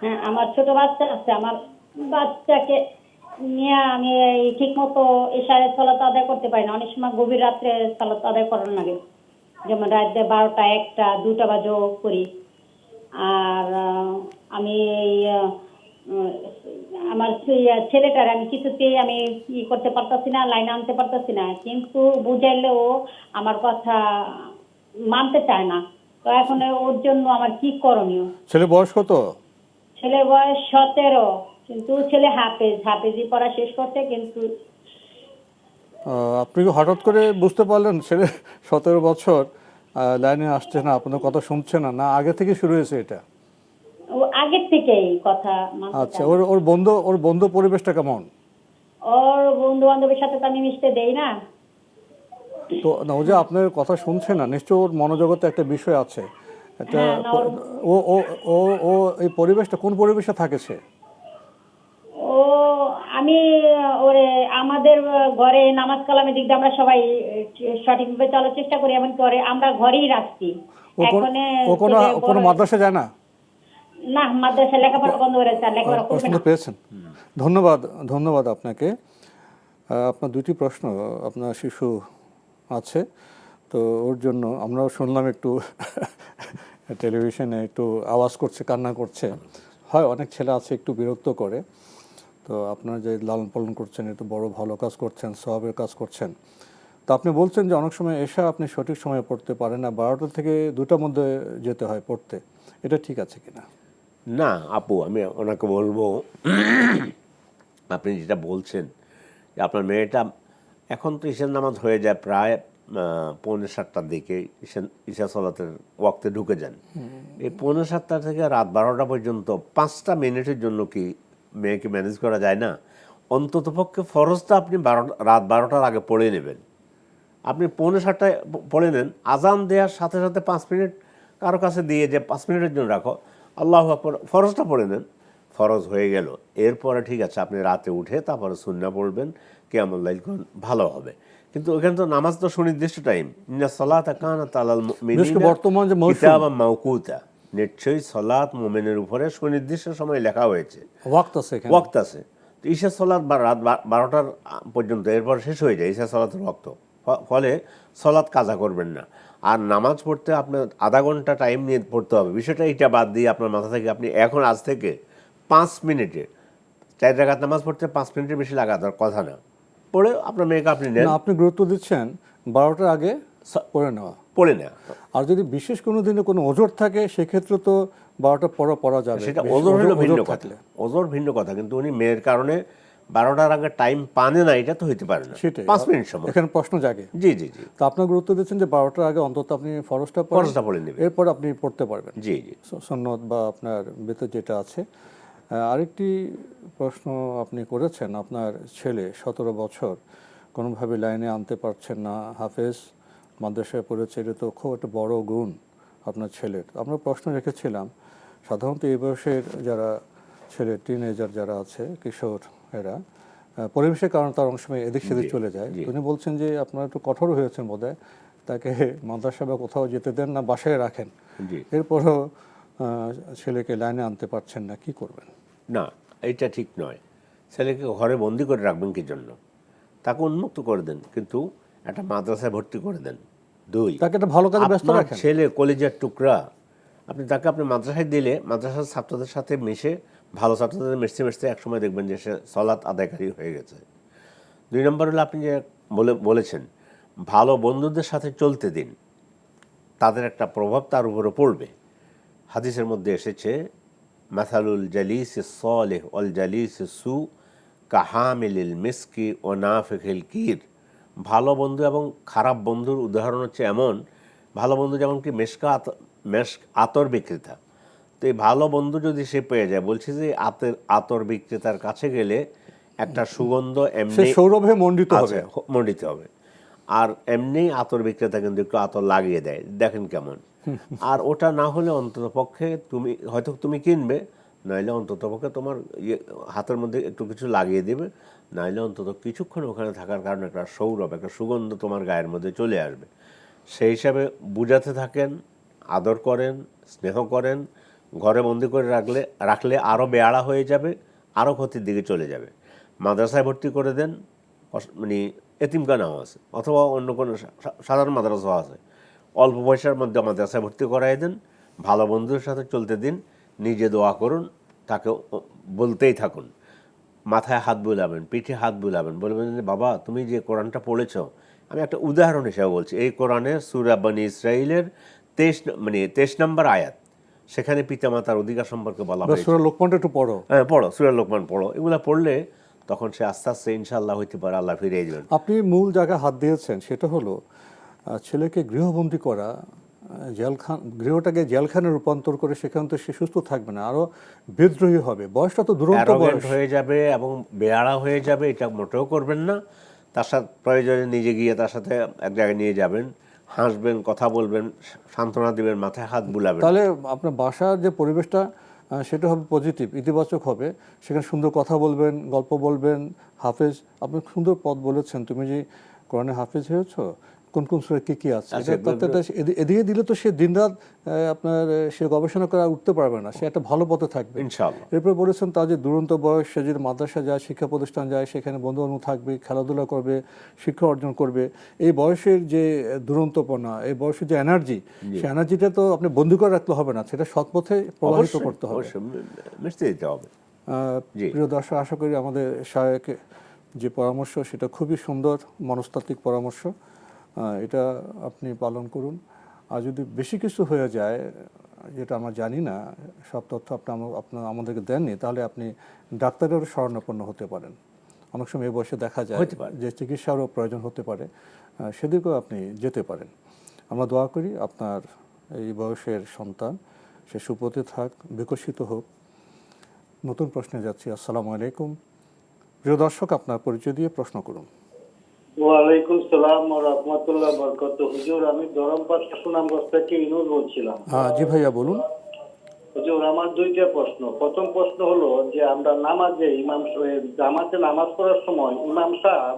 হ্যাঁ, আমার ছোট বাচ্চা আছে। আমার বাচ্চাকে নিয়ে আমি ঠিক মতো এশারে সালাত আদায় করতে পারি না। অনেক সময় গভীর রাত্রে সালাত আদায় করার লাগে, যেমন রাত 12টা 1টা 2টা বাজেও করি। আর আমি আমার ছেলেটার আমি কিছুতেই আমি করতে পারতাছি না, লাইনে আনতে পারতাছি না, কিন্তু বুঝাইলেও আমার কথা মানতে চায় না। তো এখন ওর জন্য আমার কি করণীয়? ছেলে বয়স কত? ছেলের বয়স 17, কিন্তু ছেলে হাফেজি পড়া শেষ করছে। কিন্তু আপনি কি হঠাৎ করে বুঝতে পারলেন ছেলে 17 বছর লাইনে আসছে না, আপনার কথা শুনছে না, না আগে থেকে শুরু হয়েছে এটা? ও আগের থেকেই কথা মানতে আচ্ছা, চায় না। ওর বন্ধু পরিবেশটা কেমন? ওর বন্ধু বান্ধবের সাথে তো আমি মিশতে দেই না। তো না, ও যে আপনার কথা শুনছে না, নিশ্চয় ওর মনোজগতে একটা বিষয় আছে। এটা হ্যাঁ, না, ও ও ও ও এই পরিবেশটা কোন পরিবেশে থাকে সে? ও আমি ওরে আমাদের ঘরে নামাজ কালামের দিক দিয়ে আমরা সবাই সঠিকভাবে চলার চেষ্টা করি, এমন করে আমরা ঘরেই রাখছি। ও কোনো মাদ্রাসা যায় না? না, মাদ্রাসা লেখাপড়া বন্ধ করে লেখাপড়া করবে প্রশ্ন না। পেয়েছেন। ধন্যবাদ আপনাকে। আপনার দুটি প্রশ্ন। আপনার শিশু আছে, তো ওর জন্য আমরাও শুনলাম একটু টেলিভিশনে একটু আওয়াজ করছে, কান্না করছে। হয় অনেক ছেলে আছে একটু বিরক্ত করে। তো আপনারা যে লালন পালন করছেন, একটু বড় ভালো কাজ করছেন, সওয়াবের কাজ করছেন। তো আপনি বলছেন যে অনেক সময় এসা আপনি সঠিক সময়ে পড়তে পারেন না, 12টা থেকে 2টার মধ্যে যেতে হয় পড়তে। এটা ঠিক আছে কিনা? না আপু, আমি ওনাকে বলবো, আপনি যেটা বলছেন যে আপনার মেয়েটা এখন তো ঈশার নামাজ হয়ে যায় প্রায় 6:45টার দিকে, ঈশা সালাতের ওয়াক্তে ঢুকে যান। এই 6:45 থেকে রাত 12টা পর্যন্ত 5টা মিনিটের জন্য কি মেয়েকে ম্যানেজ করা যায় না? অন্ততপক্ষে ফরজটা আপনি রাত 12টার আগে পড়ে নেবেন। আপনি 6:45টায় পড়ে নেন, আজান দেওয়ার সাথে সাথে 5 মিনিট কারো কাছে দিয়ে যে 5 মিনিটের জন্য রাখো, আল্লাহু আকবার, ফরজটা পড়ে নেন, ফরজ হয়ে গেল। এরপরে ঠিক আছে, আপনি রাতে উঠে তারপরে সুন্নাহ পড়বেন, কিয়ামুল লাইল করুন, ভালো হবে। কিন্তু ওখানে তো নামাজ তো সুনির্দিষ্ট টাইম, ইন্না সালাতা কানাত আলাল মুমিনিনা বর্তমান যে মৌসুম, কিতাবাম মাওকুতা, নিশ্চয়ই সালাত মুমিনের উপরে সুনির্দিষ্ট সময় লেখা হয়েছে, ওয়াক্ত আছে। তো ঈশা সালাত রাত 12টার পর্যন্ত, এরপর শেষ হয়ে যায় ঈশা সালাতের ওয়াক্ত। ফলে সালাত কাজা করবেন না। আর নামাজ পড়তে আপনার আধা ঘন্টা টাইম নিয়ে পড়তে হবে, বিষয়টা এটা বাদ দিয়ে আপনার মাথা থেকে আপনি এখন আজ থেকে 5 মিনিটে 4 রাকাত নামাজ পড়তে 5 মিনিটের বেশি লাগাতার কথা না, পড়ে আপনার মেয়েকে আপনি নেন। আপনি গুরুত্ব দিচ্ছেন 12টার আগে পড়ে নেওয়া। আর যদি বিশেষ কোনো দিনে কোনো ওজোর থাকে, সেক্ষেত্রে তো 12টা পড়া যাবে। সেটা ওজোর হলো ভিন্ন কথা, ওজোর ভিন্ন কথা। কিন্তু উনি মেয়ের কারণে 12টার আগে টাইম পানে না, এটা তো হইতে পারে না। 5 মিনিট সময়, এখানে প্রশ্ন জাগে। জি জি জি। তো আপনার গুরুত্ব দিচ্ছেন যে 12টার আগে অন্তত আপনি ফরজটা পড়ে নেবেন, এরপর আপনি পড়তে পারবেন। জি জি, সুন্নত বা আপনার বেতন যেটা আছে। আরেকটি প্রশ্ন আপনি করেছেন, আপনার ছেলে 17 বছর কোনোভাবে লাইনে আনতে পারছেন না, হাফেজ, মাদ্রাসায় পড়েছে, এটা তো খুব একটা বড় গুণ আপনার ছেলের। আমরা প্রশ্ন রেখেছিলাম সাধারণত এই বয়সের যারা ছেলে, টিনেজার যারা আছে, কিশোর, এরা পরিবেশের কারণে তার অনেক সময় এদিক সেদিক চলে যায়। উনি বলছেন যে আপনারা একটু কঠোর হয়েছেন বোধহয়, তাকে মাদ্রাসা বা কোথাও যেতে দেন না, বাসায় রাখেন, এরপরও ছেলেকে লাইনে আনতে পারছেন না, কি করবেন? না, এটা ঠিক নয়। ছেলেকে ঘরে বন্দি করে রাখবেন কি জন্য? তাকে উন্মুক্ত করে দেন, কিন্তু একটা মাদ্রাসায় ভর্তি করে দেন। 2, তাকে একটা ভালো কাজে ব্যস্ত রাখেন। ছেলে কলেজের টুকরা, আপনি মাদ্রাসায় দিলে মাদ্রাসার ছাত্রদের সাথে মিশে, ভালো ছাত্রদের মিশতে একসময় দেখবেন যে সে সালাত আদায়কারী হয়ে গেছে। 2 নম্বর হলো, আপনি যে বলেছেন ভালো বন্ধুদের সাথে চলতে দিন, তাদের একটা প্রভাব তার উপরে পড়বে। হাদিসের মধ্যে এসেছে, মাসালুল জালিস সলিহ ওয়াল জালিস সু কাহামিলিল মিসকি ও নাফিকিল কির ভালো বন্ধু এবং খারাপ বন্ধুর উদাহরণ হচ্ছে এমন, ভালো বন্ধু যেমন কি মেশক আতর বিক্রেতা, তো এই ভালো বন্ধু যদি সে পেয়ে যায়, বলছে যে আতর বিক্রেতার কাছে গেলে একটা সুগন্ধ সে এমনি সৌরভে মণ্ডিত হবে। মণ্ডিত হবে। আর এমনি আতর বিক্রেতা কিন্তু একটু আতর লাগিয়ে দেয়, দেখেন কেমন। আর ওটা না হলে অন্তত পক্ষে তুমি কিনবে, নাইলে অন্তত পক্ষে তোমার হাতের মধ্যে একটু কিছু লাগিয়ে দিবে, নাইলে অন্তত কিছুক্ষণ ওখানে থাকার কারণে একটা সৌরভ, একটা সুগন্ধ তোমার গায়ের মধ্যে চলে আসবে। সেই হিসাবে বুঝাতে থাকেন, আদর করেন, স্নেহ করেন। ঘরে বন্দি করে রাখলে আরও বেয়াড়া হয়ে যাবে, আরও ক্ষতির দিকে চলে যাবে। মাদ্রাসায় ভর্তি করে দেন, মানে এতিমখানাও আছে, অথবা অন্য কোনো সাধারণ মাদ্রাসাও আছে, অল্প পয়সার মধ্যে মাদ্রাসায় ভর্তি করাই দেন, ভালো বন্ধুদের সাথে চলতে দিন, নিজে দোয়া করুন, তাকে বলতেই থাকুন, মাথায় হাত বুলাবেন, পিঠে হাত বুলাবেন, বলবেন যে বাবা তুমি যে কোরআনটা পড়েছ, আমি একটা উদাহরণ হিসেবে বলছি, এই কোরআনের সূরা বনী ইসরাঈলের 23 নম্বর আয়াত, সেখানে পিতামাতার অধিকার সম্পর্কে বলা হয়েছে। সূরা লোকমানটা একটু পড়ো। হ্যাঁ, পড়ো, সূরা লোকমান পড়ো। এগুলো পড়লে তখন সে আস্তে আস্তে ইনশাআল্লাহ হইতে পারে আল্লাহ ফিরিয়ে দেবেন। আপনি মূল জায়গায় হাত দিয়েছেন, সেটা হলো ছেলেকে গৃহবন্দী করা, গৃহটাকে জেলখানে রূপান্তর করে সেখান থেকে সে সুস্থ থাকবে না, আরো বিদ্রোহী হবে, বয়সটা তো দুরন্ত বয়স হয়ে যাবে এবং বেয়াড়া হয়ে যাবে, এটা মোটেও করবেন না। তার সাথে প্রয়োজনে নিজে গিয়ে তার সাথে এক জায়গায় নিয়ে যাবেন, হাসবেন, কথা বলবেন, সান্ত্বনা দিবেন, মাথায় হাত বুলাবেন। তাহলে আপনার বাসার যে পরিবেশটা সেটা হবে পজিটিভ, ইতিবাচক হবে। সেখানে সুন্দর কথা বলবেন, গল্প বলবেন। হাফেজ, আপনি সুন্দর পদ বলেছেন, তুমি যে কোরআনে হাফেজ হয়েছো, কোন কোন সূরা কি আছে, এদিকে দিলে তো সে দিনরাত আপনার সে গবেষণা করে উঠতে পারবে না, সে একটা ভালো পথে থাকবে ইনশাআল্লাহ। এরপর বলেছেন তার যে দুরন্ত বয়স, সে যদি মাদ্রাসা যায়, শিক্ষা প্রতিষ্ঠান যায়, সেখানে বন্ধু বান্ধব থাকবে, খেলাধুলা করবে, শিক্ষা অর্জন করবে। এই বয়সের যে দুরন্তপনা, এই বয়সের যে এনার্জি, সেই এনার্জিটা তো আপনি বন্দী করে রাখতে হবে না, সেটা সৎ পথে প্রবাহিত করতে হবে, মিশতে দিতে হবে। প্রিয় দর্শক, আশা করি আমাদের শায়েখের যে পরামর্শ সেটা খুবই সুন্দর মনস্তাত্ত্বিক পরামর্শ, এটা আপনি পালন করুন। আর যদি বেশি কিছু হয়ে যায়, যেটা আমরা জানি না, সব তথ্য আপনার আমাদেরকে দেননি, তাহলে আপনি ডাক্তারেরও শরণাপন্ন হতে পারেন। অনেক সময় এই বয়সে দেখা যায় যে চিকিৎসারও প্রয়োজন হতে পারে, সেদিকেও আপনি যেতে পারেন। আমরা দোয়া করি আপনার এই বয়সের সন্তান সে সুপথে থাক, বিকশিত হোক। নতুন প্রশ্নে যাচ্ছি। আসসালামু আলাইকুম। প্রিয় দর্শক, আপনার পরিচয় দিয়ে প্রশ্ন করুন। ওয়ালাইকুম সালাম ওয়া রাহমাতুল্লাহ ওয়া বারাকাতুহু। হুজুর, আমি ধরমপাড়া সুনামগঞ্জ থেকে ইনুস বলছিলাম। জি ভাইয়া, বলুন। হুজুর, আমার দুইটা প্রশ্ন। প্রথম প্রশ্ন হলো যে আমরা নামাজে জামাতে নামাজ পড়ার সময় ইমাম সাহেব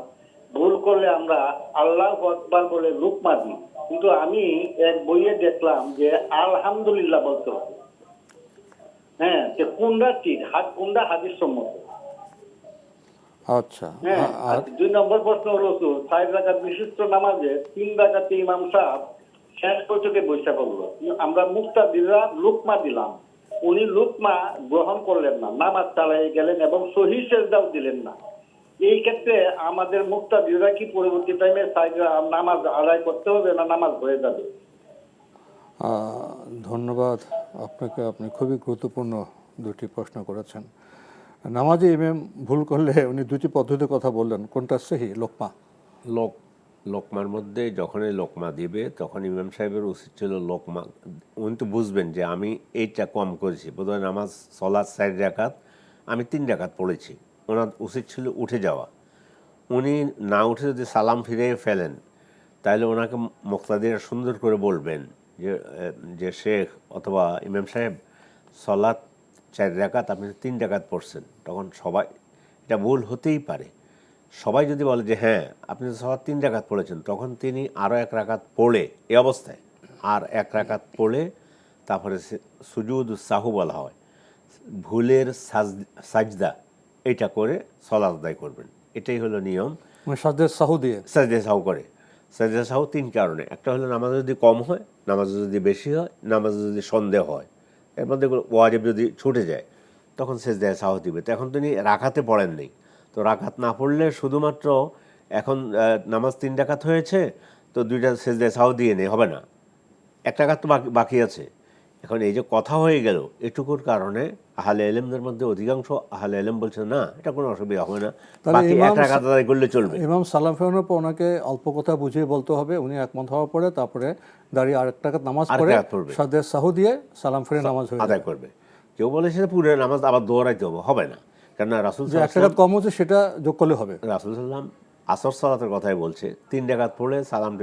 ভুল করলে আমরা আল্লাহু আকবার বলে লুকমা দিই, কিন্তু আমি এক বইয়ে দেখলাম যে আলহামদুলিল্লাহ বলতে হবে। হ্যাঁ, কোনটা ঠিক, কোনটা হাদিস সম্মত? আচ্ছা। আর 2 নম্বর প্রশ্ন হলো 6 রাকাত বিশিষ্ট নামাজে 3 রাকাতে ইমাম সাহেব শেষ বৈঠকে বসে পড়লো, আমরা মুক্তাদিরা লুকমা দিলাম, উনি লুকমা গ্রহণ করলেন না, নামাজ চালিয়ে গেলেন এবং সহিহ সেজদাও দিলেন না। এই ক্ষেত্রে আমাদের মুক্তাদিরা কি পরবর্তী টাইমে নামাজ আদায় করতে হবে না নামাজ হয়ে যাবে? ধন্যবাদ আপনাকে, আপনি খুবই গুরুত্বপূর্ণ দুটি প্রশ্ন করেছেন। নামাজে ইমাম ভুল করলে উনি দুটি পদ্ধতির কথা বললেন, কোনটা সহি? লোকমার মধ্যে যখনই লোকমা দিবে তখন ইমাম সাহেবের উচিত ছিল লোকমা, উনি তো বুঝবেন যে আমি এইটা কম করেছি, বোধহয় নামাজ সলাৎ 4 রাকাত, আমি 3 রাকাত পড়েছি, ওনার উচিত ছিল উঠে যাওয়া। উনি না উঠে যদি সালাম ফিরে ফেলেন, তাহলে ওনাকে মুক্তাদিরা সুন্দর করে বলবেন যে শেখ অথবা ইমাম সাহেব, সলাৎ 4 রাকাত, আপনি 3 রাকাত পড়ছেন। তখন সবাই, এটা ভুল হতেই পারে, সবাই যদি বলে যে হ্যাঁ আপনি তো সলাৎ 3 রাকাত পড়েছেন, তখন তিনি আরও 1 রাকাত পড়ে, এই অবস্থায় আর 1 রাকাত পড়ে তারপরে সুজুদ সাহু বলা হয়, ভুলের সাজদা, এটা করে সলাৎ আদায় করবেন। এটাই হলো নিয়ম। সাজদা সাহু দিয়ে সাজদা সাহু করে। সাজদা সাহু 3 কারণে, একটা হলো নামাজ যদি কম হয়, নামাজ যদি বেশি হয়, নামাজ যদি সন্দেহ হয়, এর মধ্যে ওয়াজিব যদি ছুটে যায়, তখন সাজদা সাহু দিবে। তো এখন তিনি রাকাতে পড়েন নেই, তো রাকাত না পড়লে শুধুমাত্র এখন নামাজ 3 রাকাত হয়েছে তো 2টা সাজদা সাহু দিয়ে নেই, হবে না, 1 রাকাত তো বাকি আছে। এখন এই যে কথা হয়ে গেল এটুকুর কারণে আহলে ইলমদের মধ্যে অধিকাংশ আহলে ইলম বলছে না এটা কোনো অসুবিধা হবে না, তাহলে বাকি এক রাকাত আদায় করলে চলবে। ইমাম সালাম ফেরানোর পর ওনাকে অল্প কথা বুঝিয়ে বলতে হবে, উনি একমত হওয়ার পরে তারপরে দাঁড়িয়ে আরেক রাকাত নামাজ পড়ে সাদের সাহু দিয়ে সালাম ফিরে নামাজ হয়ে আদায় করবে। কেউ বলে সেটা পুরো নামাজ আবার দৌড়াইতে হবে না, কেননা রাসূল যে এক রাকাত কম হচ্ছে সেটা যোগ করলে হবে। রাসূল সাল্লাম আসর সালাতের কথাই বলছে, 3 রাকাত পড়ে সালাম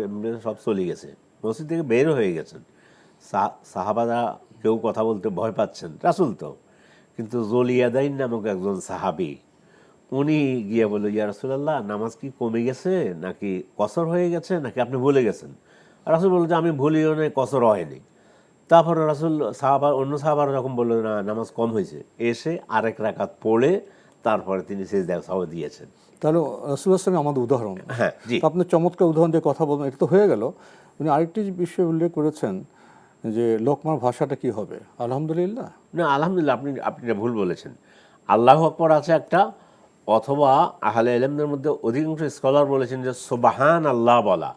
সব চলে গেছে, মসজিদ থেকে বের হয়ে গেছেন। সাহাবারা কেউ কথা বলতে ভয় পাচ্ছেন, রাসূল তো। কিন্তু জলিয়াদাইন নামক একজন সাহাবী উনি গিয়ে বলল, ইয়া রাসূলুল্লাহ, নামাজ কি কমে গেছে নাকি কসর হয়ে গেছে নাকি আপনি ভুলে গেছেন? রাসূল বলল যে আমি ভুলিও নেই, কসর হয়নি। তারপরে রাসূল অন্য সাহাবারা যখন বলল না নামাজ কম হয়েছে, এসে আরেক রাকাত পড়ে তারপরে তিনি সিজদা সাহু দিয়েছেন। তাহলে রাসূলুল্লাহ সাল্লাল্লাহু আলাইহি আমাদের উদাহরণ। হ্যাঁ, জি। তো আপনি চমৎকার উদাহরণ দিয়ে কথা বলবেন, এটা তো হয়ে গেল। উনি আরেকটি বিষয় উল্লেখ করেছেন যে লোকমার ভাষাটা কি হবে, আলহামদুলিল্লাহ। না, আলহামদুলিল্লাহ আপনি এটা ভুল বলেছেন। আল্লাহু আকবার আছে একটা, অথবা আহলে ইলমদের মধ্যে অধিকাংশ স্কলার বলেছেন যে সুবহান আল্লাহ বলা।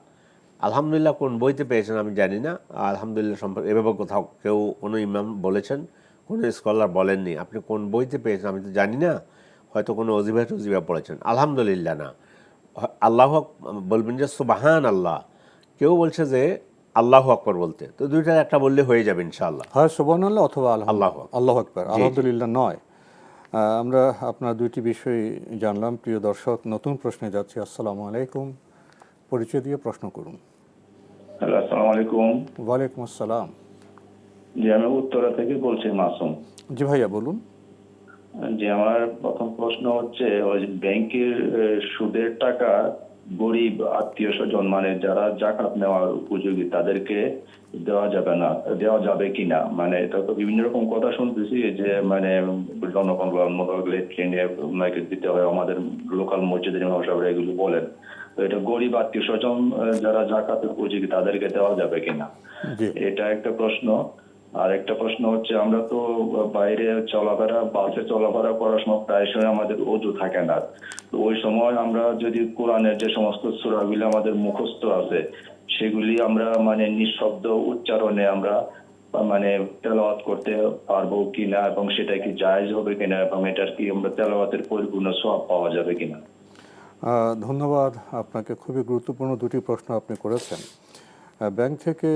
আলহামদুলিল্লাহ কোন বইতে পেয়েছেন আমি জানি না, আলহামদুলিল্লাহ সম্পর্কে এভাবে কোথাও কেউ কোনো ইমাম বলেছেন, কোনো স্কলার বলেননি। আপনি কোন বইতে পেয়েছেন আমি তো জানি না, হয়তো কোনো অজিবা পড়েছেন। আলহামদুলিল্লাহ না, আল্লাহ বলবেন যে সুবহান আল্লাহ। কেউ বলছে যে আল্লাহু আকবার বলতে, তো দুইটার একটা বললে হয়ে যাবে ইনশাআল্লাহ। হয় সুবহানাল্লাহ অথবা আল্লাহু আল্লাহু আকবার, আলহামদুলিল্লাহ নয়। আমরা আপনার দুইটি বিষয় জানলাম। প্রিয় দর্শক, নতুন প্রশ্নে যাচ্ছি। আসসালামু আলাইকুম, পরিচয় দিয়ে প্রশ্ন করুন। হ্যালো, আসসালামু আলাইকুম। ওয়ালাইকুম আসসালাম। জি, আমি উত্তরা থেকে বলছি, মাসুম। জি ভাইয়া বলুন। যে আমার প্রথম প্রশ্ন হচ্ছে, ওই যে ব্যাংকের সুদের টাকা গরিব আত্মীয় স্বজন মানে যারা জাকাত নেওয়ার উপযোগী তাদেরকে দেওয়া যাবে কিনা, মানে এটা তো বিভিন্ন রকম কথা শুনতেছি যে মানে জনগণ ট্রেনে দিতে হয়, আমাদের লোকাল মসজিদের ইমাম সাহেবরা এগুলো বলেন। তো এটা গরিব আত্মীয় স্বজন যারা জাকাতের উপযোগী তাদেরকে দেওয়া যাবে কিনা, এটা একটা প্রশ্ন। আর একটা প্রশ্ন হচ্ছে, আমরা তো বাইরে চলাফেরা, বাসে চলাফেরা করার সময় প্রায় সময় আমাদের ওযু থাকে না। তো ওই সময় আমরা যদি কোরআনের যে সমস্ত সূরাগুলি আমাদের মুখস্থ আছে সেগুলি আমরা মানে নিঃশব্দ উচ্চারণে আমরা মানে তেলাওয়াত করতে পারবো কিনা, এবং সেটা কি জায়েজ হবে কিনা, এবং এটার কি আমরা তেলাওয়াতের পরিপূর্ণ সওয়াব পাওয়া যাবে কিনা। ধন্যবাদ আপনাকে, খুবই গুরুত্বপূর্ণ দুটি প্রশ্ন আপনি করেছেন। ব্যাংক থেকে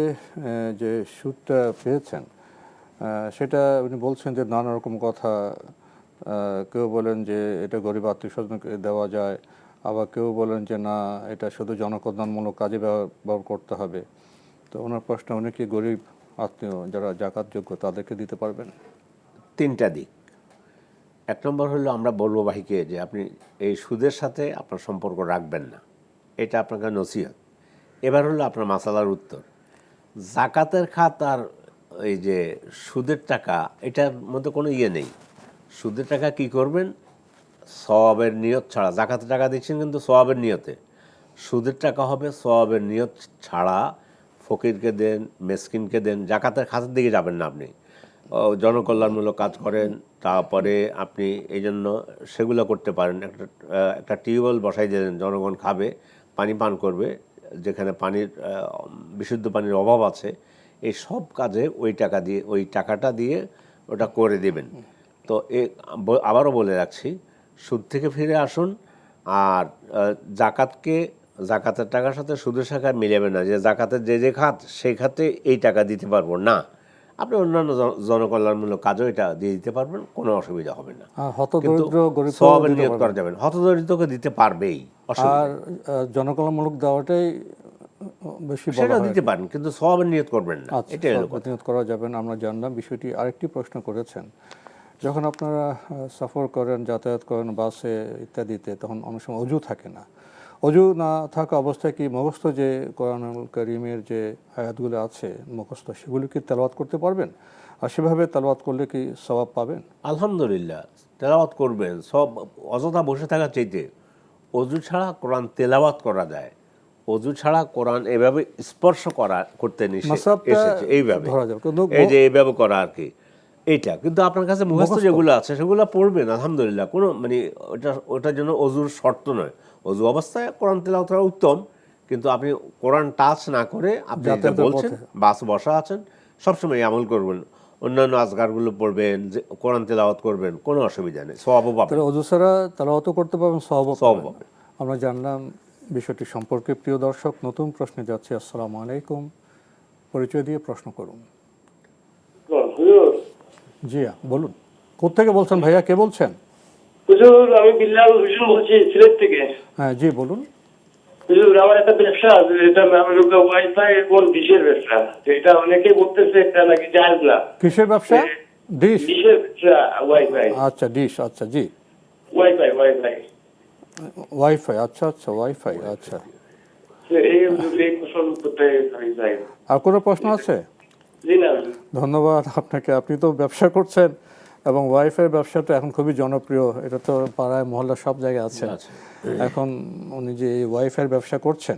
যে সুদটা পেয়েছেন সেটা উনি বলছেন যে নানা রকম কথা। কেউ বলেন যে এটা গরিব আত্মীয় স্বজনকে দেওয়া যায়, আবার কেউ বলেন যে না, এটা শুধু জনকল্যাণমূলক কাজে ব্যবহার করতে হবে। তো ওনার প্রশ্ন, উনি কি গরিব আত্মীয় যারা জাকাতযোগ্য তাদেরকে দিতে পারবেন? 3টা দিক। 1 নম্বর হলো আমরা বলবো ভাইকে যে আপনি এই সুদের সাথে আপনার সম্পর্ক রাখবেন না, এটা আপনাকে নসিহত। এবার হলো আপনার মাসালার উত্তর। জাকাতের খাত আর এই যে সুদের টাকা, এটার মধ্যে কোনো নেই। সুদের টাকা কি করবেন, সওয়াবের নিয়ত ছাড়া। জাকাতের টাকা দিচ্ছেন কিন্তু সওয়াবের নিয়তে, সুদের টাকা হবে সওয়াবের নিয়ত ছাড়া। ফকিরকে দেন, মেসকিনকে দেন, জাকাতের খাতের দিকে যাবেন না আপনি। জনকল্যাণমূলক কাজ করেন, তারপরে আপনি এই জন্য সেগুলো করতে পারেন। একটা টিউবওয়েল বসাই দিলেন, জনগণ খাবে, পানি পান করবে, যেখানে বিশুদ্ধ পানির অভাব আছে, এই সব কাজে ওই টাকাটা দিয়ে ওটা করে দেবেন। তো আবারও বলে রাখছি, সুদ থেকে ফিরে আসুন। আর জাকাতের টাকার সাথে সুদের টাকা মিলাবে না, যে জাকাতের যে খাত সেই খাতে এই টাকা দিতে পারবো না। আপনি অন্যান্য জনকল্যাণমূলক কাজও এটা দিয়ে দিতে পারবেন, কোনো অসুবিধা হবে না। কিন্তু সওয়াবের নিয়ত করা যাবে না। হতদরিদ্রকে দিতে পারবেই, আর জনকল্যাণমূলক দেওয়াটাই বেশি বড়, সেটা দিতে পারেন, কিন্তু সওয়াবের নিয়ত করবেন না, এটাই হলো কথা। নিয়ত করা যাবে না, আমরা জানলাম বিষয়টি। আরেকটি প্রশ্ন করেছেন, যখন আপনারা সফর করেন, যাতায়াত করেন বাসে ইত্যাদিতে, তখন অনেক সময় অজু থাকে না। অজু না থাকা অবস্থায় কি মুখস্থ যে কোরআনুল কারীমের যে আয়াতগুলো আছে মুখস্থ, সেগুলো কি তেলাওয়াত করতে পারবেন? আর সেভাবে তেলাওয়াত করলে কি সওয়াব পাবেন? আলহামদুলিল্লাহ, তেলাওয়াত করবেন। সব অযথা বসে থাকার চাইতে অজু ছাড়া কোরআন তেলাওয়াত করা যায়। অজু ছাড়া কোরআন এভাবে স্পর্শ করতে এসেছে, এইভাবে, এই যে এইভাবে করা আর কি, এইটা। কিন্তু আপনার কাছে মুখস্থ যেগুলো আছে সেগুলো পড়বেন, আলহামদুলিল্লাহ। কোনো মানে ওটার জন্য অজুর শর্ত নয়। অজু অবস্থায় কোরআন তেলাওয়াত করা উত্তম, কিন্তু আপনি কোরআন টাচ না করে আপনি যেটা বলছেন, বাস বসা আছেন, সবসময় আমল করবেন, অন্যান্য আজগারগুলো পড়বেন, যে কোরআন তেলাওয়াত করবেন, কোনো অসুবিধা নেই, সওয়াবও পাবেন। তাহলে অজু ছাড়া তেলাওয়াত করতে পারবেন, সওয়াবও সওয়াব পাবেন। পাবেন। আমরা জানলাম বিষয়টি সম্পর্কে। প্রিয় দর্শক, নতুন প্রশ্নে যাচ্ছে। আসসালামু আলাইকুম, পরিচয় দিয়ে প্রশ্ন করুন। হুজুর, জি বলুন, কোত্থেকে বলছেন ভাইয়া, কে বলছেন? হুজুর আমি বিল্লাল হোসেন বলছি সিলেট থেকে। হ্যাঁ জি বলুন। হুজুর আমার একটা ব্যবসা আছে, এটা ওয়াইফাই এবং ডিশের ব্যবসা। তো এটা অনেকে বলতেছে এটা নাকি জায়েজ না। কিসের ব্যবসা? ডিশ? ডিশের ব্যবসা, ওয়াইফাই। আচ্ছা ডিশ, আচ্ছা জি। ওয়াইফাই ওয়াইফাই, আচ্ছা আচ্ছা, ওয়াইফাই, আচ্ছা। এই হুজুর এই প্রশ্ন করতে চাই। আর কোনো প্রশ্ন আছে? জি না হুজুর। ধন্যবাদ আপনাকে। আপনি তো ব্যবসা করছেন এবং ওয়াইফাই ব্যবসাটা এখন খুবই জনপ্রিয়, এটা তো পাড়ায় মহল্লা সব জায়গায় আছে। এখন উনি যে এই ওয়াইফাইয়ের ব্যবসা করছেন,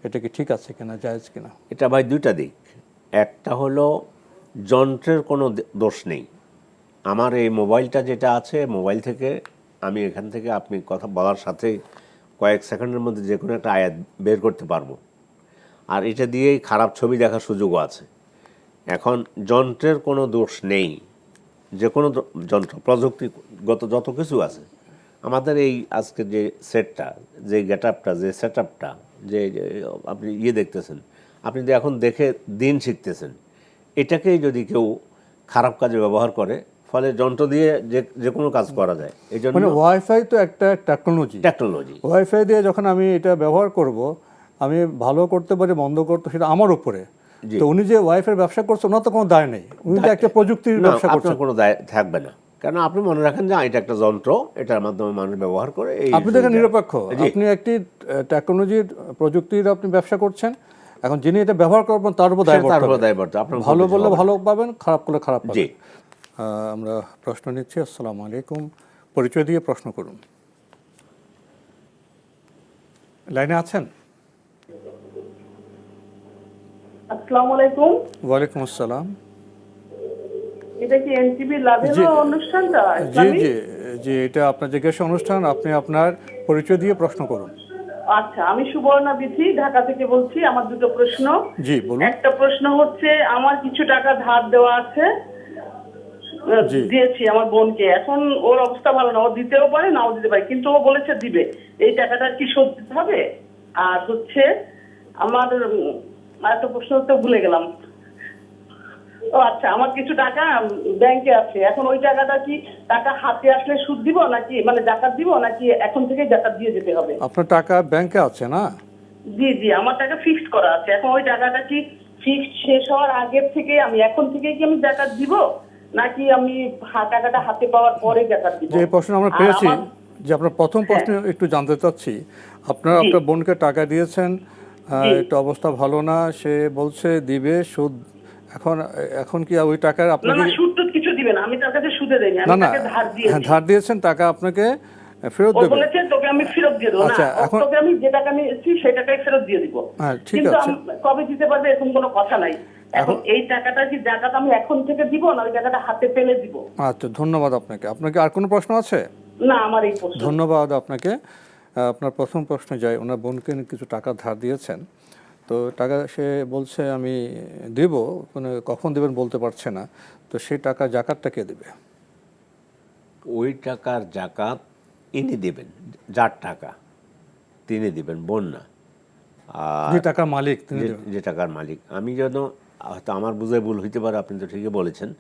এটা কি ঠিক আছে কিনা, জায়েজ কিনা? এটা ভাই দুইটা দিক। একটা হলো যন্ত্রের কোনো দোষ নেই। আমার এই মোবাইলটা যেটা আছে, মোবাইল থেকে আমি এখান থেকে আপনি কথা বলার সাথেই কয়েক সেকেন্ডের মধ্যে যে কোনো একটা আয়াত বের করতে পারবো, আর এটা দিয়েই খারাপ ছবি দেখার সুযোগও আছে। এখন যন্ত্রের কোনো দোষ নেই, যে কোনো যন্ত্র, প্রযুক্তিগত যত কিছু আছে, আমাদের এই আজকে যে সেটটা, যে গেট আপটা, যে সেট আপটা, যে আপনি দেখতেছেন, আপনি যে এখন দেখে দিন শিখতেছেন, এটাকেই যদি কেউ খারাপ কাজে ব্যবহার করে, ফলে যন্ত্র দিয়ে যে কোনো কাজ করা যায়। এই জন্য মানে ওয়াইফাই তো একটা টেকনোলজি। ওয়াইফাই দিয়ে যখন আমি এটা ব্যবহার করব, আমি ভালো করতে পারি, মন্দ করতে, সেটা আমার উপরে। তো উনি যে ওয়াইফাই ব্যবসা করছেন, ওনার তো কোনো দায় নেই, উনি তো একটা প্রযুক্তির ব্যবসা করছেন। আপনার কোনো দায় থাকবে না, কারণ আপনি মনে রাখেন যে এটা একটা যন্ত্র, এটার মাধ্যমে মানুষ ব্যবহার করে। আপনি দেখেন নিরপেক্ষ, আপনি একটি টেকনোলজির, প্রযুক্তির আপনি ব্যবসা করছেন। এখন যিনি এটা ব্যবহার করবেন তার উপর দায়বদ্ধ। ভালো বললে ভালো পাবেন, খারাপ করলে খারাপ পাবেন। আমরা প্রশ্ন নিচ্ছি। আসসালামু আলাইকুম, পরিচয় দিয়ে প্রশ্ন করুন। লাইনে আছেন? আসসালামু আলাইকুম। ওয়ালাইকুম আসসালাম। এটা কি এনটিভি লাভের অনুষ্ঠানটা? জি জি জি, এটা আপনার জিজ্ঞাসা অনুষ্ঠান। আপনি আপনার পরিচয় দিয়ে প্রশ্ন করুন। আচ্ছা, আমি সুবর্ণা বিথি, ঢাকা থেকে বলছি। আমার দুটো প্রশ্ন। জি বলুন। একটা প্রশ্ন হচ্ছে, আমার কিছু টাকা ধার দেওয়া আছে, দিয়েছি আমার বোনকে। এখন ওর অবস্থা ভালো না, ও দিতেও পারে নাও দিতে পারে, কিন্তু ও বলেছে দিবে। এই টাকাটা কি শোধ দিতে হবে? আর হচ্ছে আমার একটা প্রশ্ন তো ভুলে গেলাম। ও আচ্ছা, আমার কিছু টাকা ব্যাংকে আছে, এখন ওই টাকাটা কি টাকা হাতে আসলে সুদ দিব নাকি, মানে জাকাত দিব নাকি এখন থেকে জাকাত দিয়ে যেতে হবে? আপনার টাকা ব্যাংকে আছে না? জি জি, আমার টাকা ফিক্সড করা আছে। এখন ওই টাকাটা কি ফিক্সড শেষ হওয়ার আগের থেকে আমি এখন থেকে কি আমি জাকাত দিব নাকি আমি টাকাটা হাতে পাওয়ার পরে জাকাত দিব? যে প্রশ্ন আমরা পেয়েছি, যে আপনার প্রথম প্রশ্ন একটু জানতে চাচ্ছি। আপনার বোনকে টাকা দিয়েছেন, একটু অবস্থা ভালো না, সে বলছে দিবে সুদ। এখন কি ওই টাকার আপনাকে? না, সুদ টুদ কিছু দিবেন, আমি তার কাছে সুদে দেইনি, আমি তাকে ধার দিয়েছি। ধার দিয়েছেন, টাকা আপনাকে ফেরত দেবে। ও বলেছে তোকে আমি ফেরত দিয়ে দেব। আচ্ছা, এখন তোকে আমি যে টাকা নিয়েছি সেই টাকাই ফেরত দিয়ে দিব। কিন্তু কবে দিতে পারবে এরকম কোনো কথা নাই। এখন এই টাকাটা কি জাকাত আমি এখন থেকে দিব না ওই টাকাটা হাতে পেলে দিব? আচ্ছা, ধন্যবাদ আপনাকে। আপনাকে আর কোনো প্রশ্ন আছে? না, আমার এই প্রশ্ন। ধন্যবাদ আপনাকে। আপনার প্রথম প্রশ্নে যাই। ওনার বোনকে কিছু টাকা ধার দিয়েছেন, তো টাকা সে বলছে আমি দেব, মানে কখন দেবেন বলতে পারছে না। তো সেই টাকা জাকাতটা কে দেবে? ওই টাকার জাকাত ইনি দেবেন, যার টাকা তিনি দিবেন, বোন না। যে টাকার মালিক, যে টাকার মালিক। আমি যেন, হয়তো আমার বুঝে ভুল হইতে পারে, আপনি তো ঠিকই বলেছেন।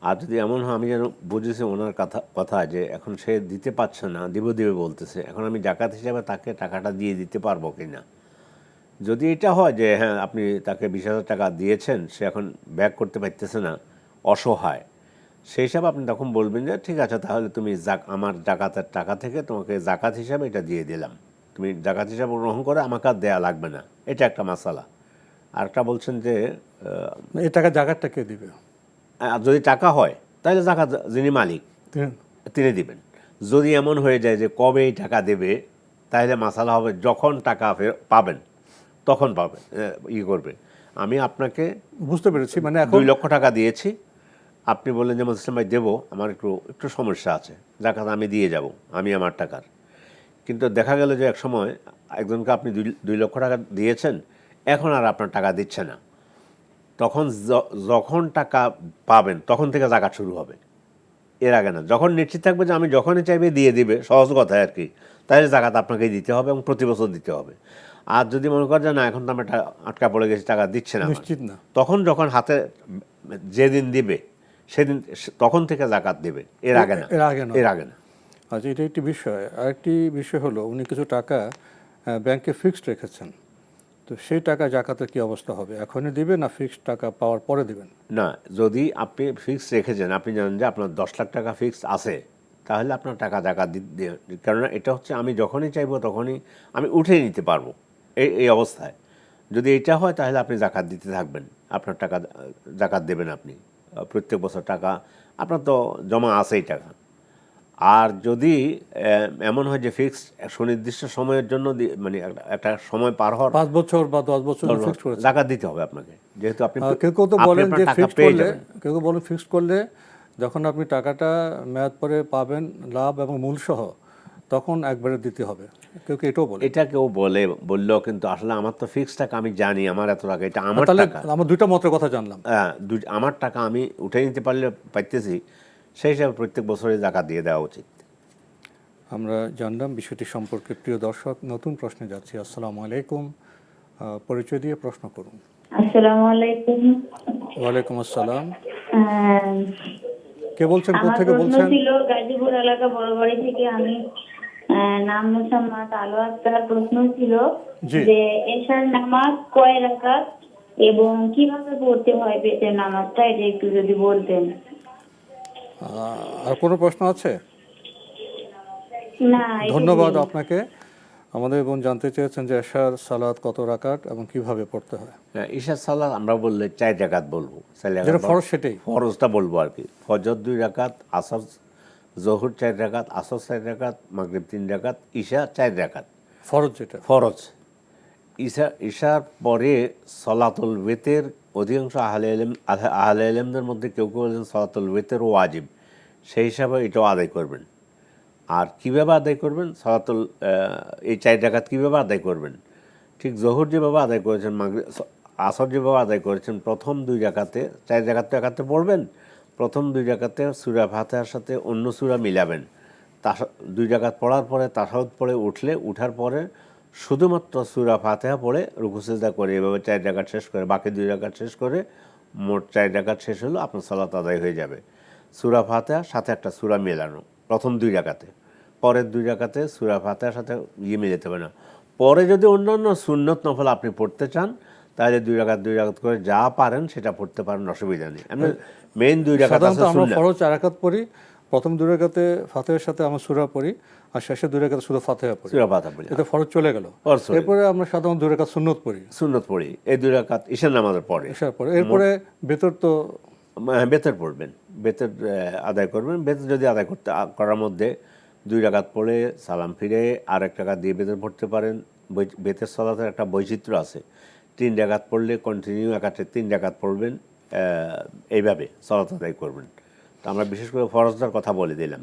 আর যদি এমন হয়, আমি যেন বুঝেছি ওনার কথা যে এখন সে দিতে পারছে না, দিবে বলতেছে, এখন আমি জাকাত হিসাবে তাকে টাকাটা দিয়ে দিতে পারবো কি না। যদি এটা হয় যে হ্যাঁ আপনি তাকে 20,000 টাকা দিয়েছেন, সে এখন ব্যাক করতে পারতেছে না, অসহায়, সেই হিসাবে আপনি তখন বলবেন যে ঠিক আছে, তাহলে তুমি আমার জাকাতের টাকা থেকে তোমাকে জাকাত হিসাবে এটা দিয়ে দিলাম, তুমি জাকাত হিসাবে গ্রহণ করে আমাকে আর দেয়া লাগবে না। এটা একটা মাসালা। আরেকটা বলছেন যে এই টাকা জাকাতটা কে দিবে? যদি টাকা হয় তাহলে জাকাত যিনি মালিক তিনি দিবেন। যদি এমন হয়ে যায় যে কবে এই টাকা দেবে, তাহলে মাসালা হবে যখন টাকা পাবেন তখন পাবেন, করবে। আমি আপনাকে বুঝতে পেরেছি, মানে 2 লক্ষ টাকা দিয়েছি, আপনি বললেন যে মুসলিম ভাই দেবো, আমার একটু সমস্যা আছে, জাকাত আমি দিয়ে যাব, আমি আমার টাকার। কিন্তু দেখা গেল যে এক সময় একজনকে আপনি 2 লক্ষ টাকা দিয়েছেন, এখন আর আপনার টাকা দিচ্ছে না, তখন যখন টাকা পাবেন তখন থেকে জাকাত শুরু হবে, এর আগে না। যখন নিশ্চিত থাকবে যে আমি যখনই চাইবে দিয়ে দিবে, সহজ কথায় আর কি, তাহলে জাকাত আপনাকেই দিতে হবে এবং প্রতি বছর দিতে হবে। আর যদি মনে করেন যে না এখন তো আমি আটকা পড়ে গেছি, টাকা দিচ্ছে না, নিশ্চিত না, তখন যখন হাতে যেদিন দিবে সেদিন তখন থেকে জাকাত দিবে, এর আগে না, এর আগে না। আচ্ছা, এটা একটি বিষয়। আরেকটি বিষয় হলো উনি কিছু টাকা ব্যাংকে ফিক্সড রেখেছেন, তো সেই টাকা জাকাতের কি অবস্থা হবে? এখনই দিবে না ফিক্সড টাকা পাওয়ার পরে দিবেন? না, যদি আপনি ফিক্সড রেখেছেন, আপনি জানেন যে আপনার 10 লাখ টাকা ফিক্সড আছে, তাহলে আপনার টাকা জাকাত দিয়ে, কেননা এটা হচ্ছে আমি যখনই চাইবো তখনই আমি উঠে নিতে পারবো এই অবস্থায়। যদি এটা হয় তাহলে আপনি জাকাত দিতে থাকবেন, আপনার টাকা জাকাত দেবেন আপনি প্রত্যেক বছর। টাকা আপনার তো জমা আছেই টাকা। আর যদি এমন হয় যে ফিক্সড সুনির্দিষ্ট সময়ের জন্য মানে একটা সময় পার হওয়ার 5 বছর বা 10 বছর ফিক্সড করে জাকাত দিতে হবে আপনাকে, যেহেতু আপনি কেউ তো বলেন যে ফিক্সড করলে, কেউ বলেন ফিক্সড করলে যখন আপনি টাকাটা মেয়াদ পরে পাবেন লাভ এবং মূল সহ, তখন একবারে দিতে হবে, কেউ এটাও বলে। এটা কেউ বললেও কিন্তু আসলে আমার তো ফিক্সড টাকা, আমি জানি আমার এত টাকা, এটা আমার টাকা। আমার দুইটা মতের কথা জানলাম। হ্যাঁ, আমার টাকা আমি উঠে নিতে পারলে পাইতেছি, সেই হিসাবে প্রত্যেক বছরে জাকাত দিয়ে দেওয়া উচিত। আমরা জানলাম বিষয়টি সম্পর্কে। প্রিয় দর্শক, নতুন প্রশ্নে যাচ্ছি। আসসালামু আলাইকুম, পরিচয় দিয়ে প্রশ্ন করুন। আসসালামু আলাইকুম। ওয়ালাইকুম আসসালাম। কে বলছেন, কোথা থেকে আমার প্রশ্ন বলছেন? ছিল গাজীপুর এলাকা বড়বাড়ি থেকে, আমি নাম মোসাম্মদ আলো আক্তার। প্রশ্ন ছিল যে এশার নামাজ কয় রাকাত এবং কিভাবে পড়তে হয় বেতের নামাজটা, এটা একটু যদি বলতেন। আর কোনো প্রশ্ন আছে? না, ধন্যবাদ আপনাকে। আমাদের বোন জানতে চেয়েছেন যে এশার সালাত কত রাকাত এবং কিভাবে পড়তে হয়। ঈশার সালাত আমরা বললে 4 রাকাত বলবো, যেটা ফরজ সেটাই ফরজটা বলবো আর কি। ফজর 2 রাকাত, আসর জোহর 4 রাকাত, আসর 4 রাকাত, মাগরিব 3 রাকাত, ঈশা 4 রাকাত ফরজ, যেটা ফরজ। ঈশার পরে সলাতুল ওয়েতের অধিকাংশ আহলে ইলমদের মধ্যে কেউ কেউ বলেন সলাতুল ওয়েতের ওয়াজিব, সেই হিসাবে এটাও আদায় করবেন। আর কীভাবে আদায় করবেন সলাতুল এই 4 রাকাত কীভাবে আদায় করবেন? ঠিক জোহর যেভাবে আদায় করেছেন, আসর যেভাবে আদায় করেছেন, প্রথম 2 রাকাতে 4 রাকাত তো একাত্রে পড়বেন, প্রথম 2 রাকাতে সূরা ফাতিহার সাথে অন্য সূরা মিলাবেন। 2 রাকাত পড়ার পরে তাশাহুদ পড়ে উঠার পরে শুধুমাত্র সূরা ফাতিহা পড়ে রুকু সিজদা করে এভাবে 4 রাকাত শেষ করে, বাকি 2 রাকাত শেষ করে মোট 4 রাকাত শেষ হলো, আপনার সালাত আদায় হয়ে যাবে। সূরা ফাতিহার সাথে একটা সূরা মেলানো প্রথম 2 রাকাতে, পরের 2 রাকাতে সূরা ফাতিহার সাথে মিলাতে হবে না। পরে যদি অন্যান্য সুন্নত নফল আপনি পড়তে চান তাহলে 2 রাকাত করে যা পারেন সেটা পড়তে পারেন, অসুবিধা নেই। আমি মেইন 2 রাকাত আছে আমরা ফরজ 4 রাকাত পড়ি, প্রথম 2 রাকাতে ফাতিহার সাথে আমরা সূরা পড়ি, আর শেষে 2 রাকাতে শুধু ফাতিহা পড়ি। এটা ফরজ চলে গেল। এরপরে আমরা সাধারণত 2 রাকাত সুন্নত পড়ি, এই 2 রাকাত ঈশার নামাজের পরে। এরপরে বেতর তো বেতর পড়বেন, বেতর আদায় করবেন। বেতর যদি আদায় করার মধ্যে 2 রাকাত পড়ে সালাম ফিরে আর 1 রাকাত দিয়ে বেতর পড়তে পারেন। বেতের সালাতের একটা বৈচিত্র্য আছে, 3 রাকাত পড়লে কন্টিনিউ একাত্রে 3 রাকাত পড়বেন, এইভাবে সালাত আদায় করবেন। তো আমরা বিশেষ করে ফরজদার কথা বলে দিলাম।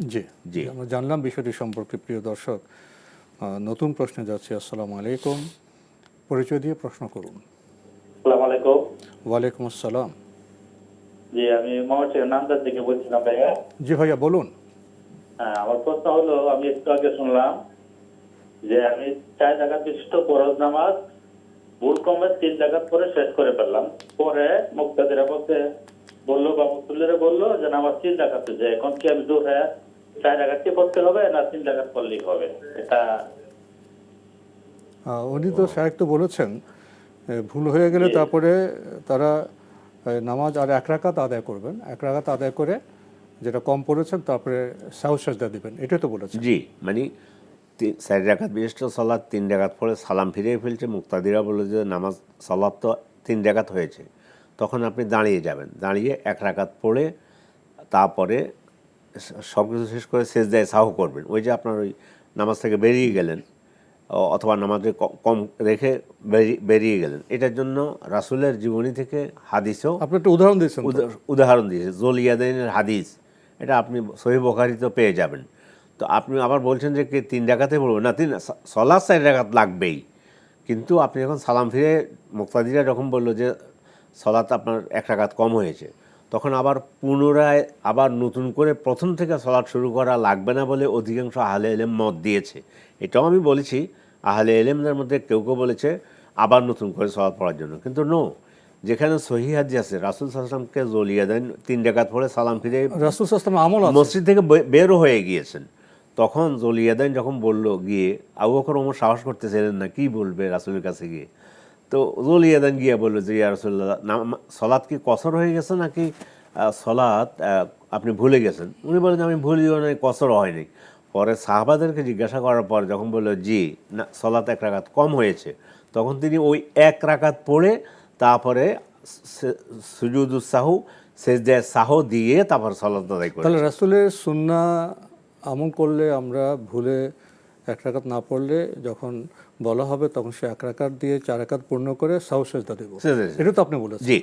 জি, আমরা জানলাম বিষয়টি সম্পর্কে। প্রিয় দর্শক, নতুন প্রশ্নে যাচ্ছি। আসসালামু আলাইকুম, পরিচয় দিয়ে প্রশ্ন করুন। আসসালামু আলাইকুম। ওয়ালাইকুম আসসালাম। জি, আমি মহাশয় নামদার থেকে বলছিলাম ভাইয়া। জি ভাইয়া বলুন। হ্যাঁ, আমার প্রশ্ন হলো, আমি একটু আগে শুনলাম যে আমি 4 রাকাত বিশিষ্ট ফরজ নামাজ ভুল কমে 3 রাকাত পরে শেষ করে ফেললাম। পরে মুক্তাদিরা বললো বা মুসল্লিরা বললো যে নামাজ 3 রাকাত হয়েছে, এখন কি আমি 4 রাকাত পড়তে হবে না 3 রাকাত পড়লেই হবে? এটা উনি তো শায়েখ তো বলেছেন ভুল হয়ে গেলে তারপরে তারা নামাজ আর 1 রাকাত আদায় করবেন, 1 রাকাত আদায় করে যেটা কম পড়েছেন তারপরে সাহু সাজদা দিবেন, এটাই তো বলেছেন। জি, মানে 4 রাকাত বিশিষ্ট সালাত 3 রাকাত পরে সালাম ফিরিয়ে ফেলছে, মুক্তাদিরা বলে যে নামাজ সালাত তো 3 রাকাত হয়েছে, তখন আপনি দাঁড়িয়ে যাবেন, দাঁড়িয়ে 1 রাকাত পড়ে তারপরে সব কিছু শেষ করে সেজদায় সাহু করবেন। ওই যে আপনার ওই নামাজ থেকে বেরিয়ে গেলেন অথবা নামাজে কম রেখে বেরিয়ে গেলেন, এটার জন্য রাসূলের জীবনী থেকে হাদিসও আপনি একটা উদাহরণ দিয়েছে, জুলইয়াদাইনের হাদিস, এটা আপনি সহিহ বুখারীতে পেয়ে যাবেন। তো আপনি আবার বলছেন যে 3 রাকাতে পড়বেন না, সালাত 4 রাকাত লাগবেই, কিন্তু আপনি যখন সালাম ফিরে মুক্তাদিরা যখন বললো যে সলাত আপনার 1 রাকাত কম হয়েছে, তখন আবার পুনরায় আবার নতুন করে প্রথম থেকে সলাত শুরু করা লাগবে না বলে অধিকাংশ আহলে ইলম মত দিয়েছে। এটাও আমি বলেছি, আহলে ইলমদের মধ্যে কেউ কেউ বলেছে আবার নতুন করে সলাত পড়ার জন্য, কিন্তু যেখানে সহিহ হাদিস আছে রাসূল সাল্লাল্লাহু আলাইহি ওয়াসাল্লামকে জলিয়ে দেন 3 রাকাত পড়ে সালাম ফিরে রাসূল সাল্লাল্লাহু আলাইহি ওয়াসাল্লাম আমল আছে, মসজিদ থেকে বেরও হয়ে গিয়েছেন, তখন জলিয়ে দেন যখন বলল গিয়ে, আবু বকর ওমর সাহস করতেছিলেন না কি বলবে রাসূলের কাছে গিয়ে, তো জলিয়ে দেন গিয়ে বলল যে ইয়া রাসূলুল্লাহ, সলাৎ কি কসর হয়ে গেছে নাকি সলাৎ আপনি ভুলে গেছেন? উনি বলেন আমি ভুলিও নাই, কসরও হয়নি। পরে সাহাবাদেরকে জিজ্ঞাসা করার পর যখন বলল জি না সলাৎ 1 রাকাত কম হয়েছে, তখন তিনি ওই 1 রাকাত পড়ে তারপরে সুজুদুস সাহু সেজদায়ে সাহু দিয়ে তারপর সলাৎ আদায় করেন। তাহলে রাসূলের সুন্নাহ আমল করলে আমরা ভুলে 1 রাকাত না পড়লে যখন বলা হবে তখন সে 1 রাকাত দিয়ে 4 রাকাত পূর্ণ করে সাহু সেজদা দেব, এটা তো আপনি বলেছেন। জি,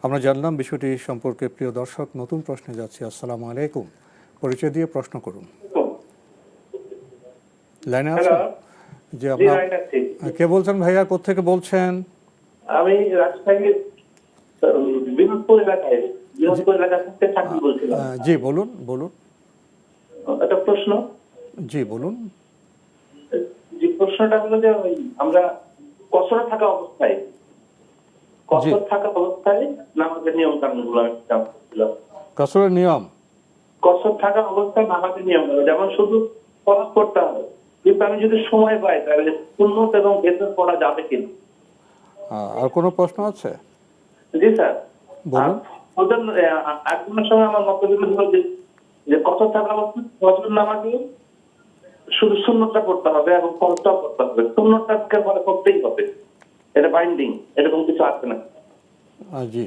আমরা জানলাম বিষয়টি সম্পর্কে। প্রিয় দর্শক, নতুন প্রশ্নে যাচ্ছি। আসসালামু আলাইকুম, পরিচয় দিয়ে প্রশ্ন করুন। লাইনে আছেন? জি, আপনার কে বলছেন ভাইয়া, কোত্থেকে বলছেন? আমি রাজশাহীর বিনোদপুর এলাকা থেকে চাকরি বলছিলাম। জি বলুন বলুন। একটা প্রশ্ন। জি বলুন। যে প্রশ্নটা হলো যে আমরা কসরে থাকা অবস্থায় নামাজের নিয়ম কানুনগুলো আমি জানতে চাচ্ছিলাম। কসরের নিয়ম, কসর থাকা অবস্থায় নামাজের নিয়ম, যেমন শুধু ফরজ করতে হবে, কিন্তু আমি যদি সময় পাই তাহলে সুন্নত এবং বেতন পড়া যাবে কিনা? আর কোনো প্রশ্ন আছে? জি স্যার বলুন। একজনের সময় আমার মন্তব্য হলো যে কসর থাকা অবস্থায় ফজর নামাজে শুধু সুন্নতটা পড়তে হবে এবং ফরজটাও পড়তে হবে, সুন্নতটাকে পরে করতেই হবে, এটা বাইন্ডিং, এরকম কিছু আছে না? জি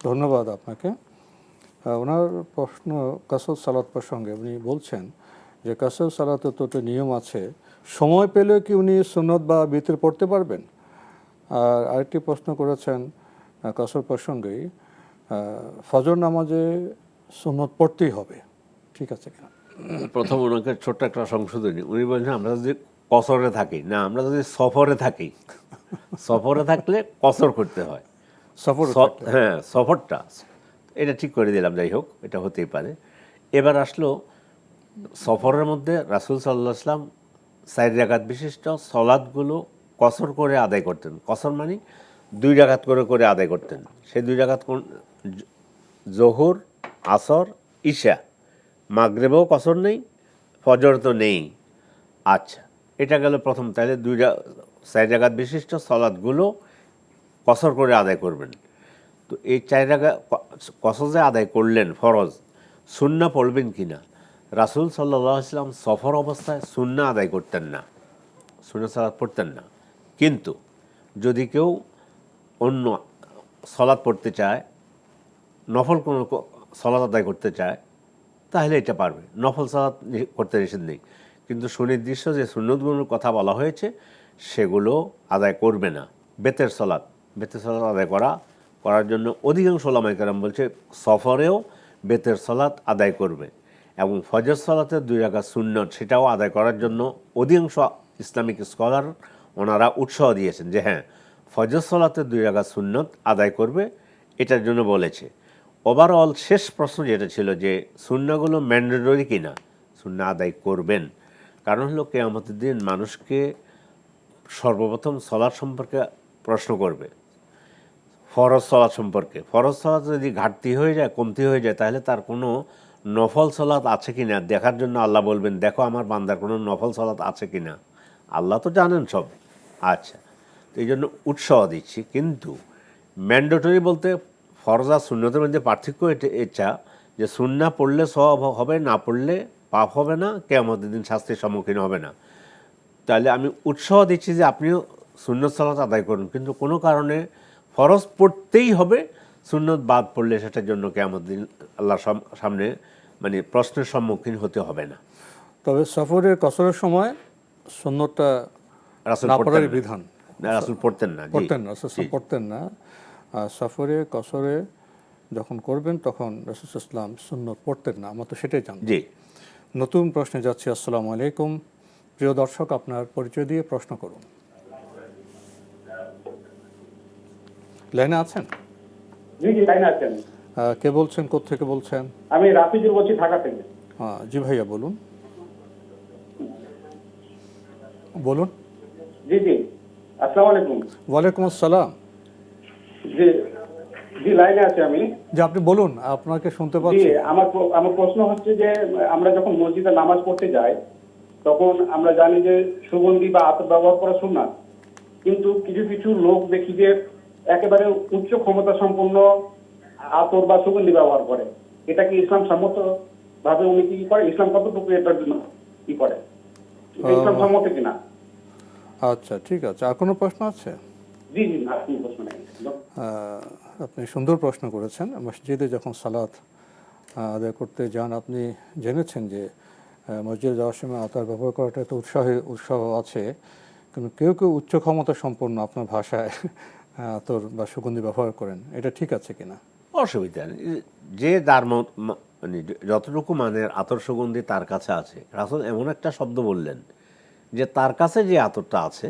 ধন্যবাদ আপনাকে। ওনার প্রশ্ন কাসর সালাত প্রসঙ্গে। উনি বলছেন যে কাসর সালাতে তো নিয়ম আছে, সময় পেলে কি উনি সুন্নত বা বিতর পড়তে পারবেন? আর আরেকটি প্রশ্ন করেছেন কাসর প্রসঙ্গেই, ফজর নামাজে সুন্নত পড়তেই হবে, ঠিক আছে কিনা? প্রথম ওনাকে ছোট্ট একটা সংশোধনী, উনি বলছেন আমরা যদি কসরে থাকি না, আমরা যদি সফরে থাকি, সফরে থাকলে কসর করতে হয়। হ্যাঁ, সফরটা এটা ঠিক করে দিলাম, যাই হোক এটা হতেই পারে। এবার আসলো সফরের মধ্যে রাসূল সাল্লাল্লাহু আলাইহি ওয়াসাল্লাম 4 রাকাত বিশিষ্ট সলাৎগুলো কসর করে আদায় করতেন। কসর মানে 2 রাকাত করে আদায় করতেন। সেই 2 রাকাত জোহর, আসর, ইশা, মাগরিবেও কসর নেই, ফজর তো নেই। আচ্ছা, এটা গেল প্রথম। তাহলে 4 রাকাত বিশিষ্ট সলাৎগুলো কসর করে আদায় করবেন। তো এই 4 রাকাত কসর যে আদায় করলেন ফরজ, সুন্নাহ পড়বেন কিনা? রাসূল সাল্লাল্লাহু আলাইহি ওয়াসাল্লাম সফর অবস্থায় সুন্নাহ আদায় করতেন না, সুন্নাহ সালাত পড়তেন না। কিন্তু যদি কেউ অন্য সলাৎ পড়তে চায়, নফল কোনো সলাৎ আদায় করতে চায়, তাহলে এটা পারবে। নফল সালাত করতে নিষেধ নেই, কিন্তু সুনির্দিষ্ট যে সুন্নতগুলোর কথা বলা হয়েছে সেগুলো আদায় করবে না। বেতের সলাৎ আদায় করার জন্য অধিকাংশ ওলামায়ে কেরাম বলছে সফরেও বেতের সলাৎ আদায় করবে, এবং ফজর সলাতের 2 রাকাত সুন্নত সেটাও আদায় করার জন্য অধিকাংশ ইসলামিক স্কলার ওনারা উৎসাহ দিয়েছেন যে হ্যাঁ, ফজর সলাতের 2 রাকাত সুন্নত আদায় করবে, এটার জন্য বলেছে। ওভারঅল শেষ প্রশ্ন যেটা ছিল যে সুন্নাহগুলো ম্যান্ডেটরি কিনা, সুন্নাহ আদায় করবেন। কারণ হলো কিয়ামতের দিন মানুষকে সর্বপ্রথম সলাৎ সম্পর্কে প্রশ্ন করবে, ফরজ সলাৎ সম্পর্কে। ফরজ সলাৎ যদি ঘাটতি হয়ে যায়, কমতি হয়ে যায়, তাহলে তার কোনো নফল সলাৎ আছে কিনা দেখার জন্য আল্লাহ বলবেন দেখো আমার বান্দার কোনো নফল সলাৎ আছে কিনা। আল্লাহ তো জানেন সব। আচ্ছা, তো এই জন্য উৎসাহ দিচ্ছি। কিন্তু ম্যান্ডেটরি বলতে ফরজ আর সুন্নতের মধ্যে পার্থক্য এটা যে সুন্নাহ পড়লে সওয়াব হবে, না পড়লে পাপ হবে না, কিয়ামতের দিন শাস্তির সম্মুখীন হবে না। তাহলে আমি উৎসাহ দিচ্ছি যে আপনিও সুন্নত সালাত আদায় করুন, কিন্তু কোনো কারণে ফরজ পড়তেই হবে, সুন্নত বাদ পড়লে সেটার জন্য কিয়ামতের দিন আল্লাহর সামনে মানে প্রশ্নের সম্মুখীন হতে হবে না। তবে সফরের কসরের সময় সুন্নতটা রাসূল পড়ার বিধান, রাসূল পড়তেন না, পড়তেন না। সফরে কসরে যখন করবেন তখন রাসূল সাল্লাল্লাহু আলাইহি ওয়াসাল্লাম সুন্নত পড়তেন না, আমরা তো সেটাই জানি। জি, নতুন প্রশ্নে যাচ্ছি। আসসালামু আলাইকুম, প্রিয় দর্শক, আপনার পরিচয় দিয়ে প্রশ্ন করুন। লাইনে আছেন? জি জি লাইনে আছেন। কে বলছেন, কোত্থেকে বলছেন? আমি রাফিজুল বলছি ঢাকা থেকে। জি ভাইয়া বলুন বলুন। জি জি, আসসালামু আলাইকুম। ওয়ালাইকুম আসসালাম। জি জি লাইনে আছি আমি। যে আপনি বলুন, আপনাকে শুনতে জি, পাচ্ছি। আমার প্রশ্ন হচ্ছে যে আমরা যখন মসজিদে নামাজ পড়তে যাই তখন আমরা জানি যে সুগন্ধি বা আতর ব্যবহার করা সুন্নাত, কিন্তু কিছু কিছু লোক দেখি যে একেবারে উচ্চ ক্ষমতা সম্পন্ন আতর বা সুগন্ধি ব্যবহার করে। এটা কি ইসলাম সম্মত ভাবে উনি কি করে? ইসলাম কতটুকু এটার জন্য কি করে? এটা ইসলাম সম্মত কিনা? আচ্ছা, ঠিক আছে। আর কোনো প্রশ্ন আছে? জি জি, না কোনো প্রশ্ন নেই। আপনি সুন্দর প্রশ্ন করেছেন। মসজিদে যখন সালাত আদায় করতে যান, আপনি জেনেছেন যে মসজিদে যাওয়ার সময় আতর ব্যবহার করাটা তো উৎসাহ আছে, কিন্তু কেউ কেউ উচ্চ ক্ষমতা সম্পন্ন আপনার ভাষায় আতর বা সুগন্ধি ব্যবহার করেন, এটা ঠিক আছে কিনা? অসুবিধা নেই। যে তার মানে যতটুকু মানের আতর সুগন্ধি তার কাছে আছে, রাসূল এমন একটা শব্দ বললেন যে তার কাছে যে আতরটা আছে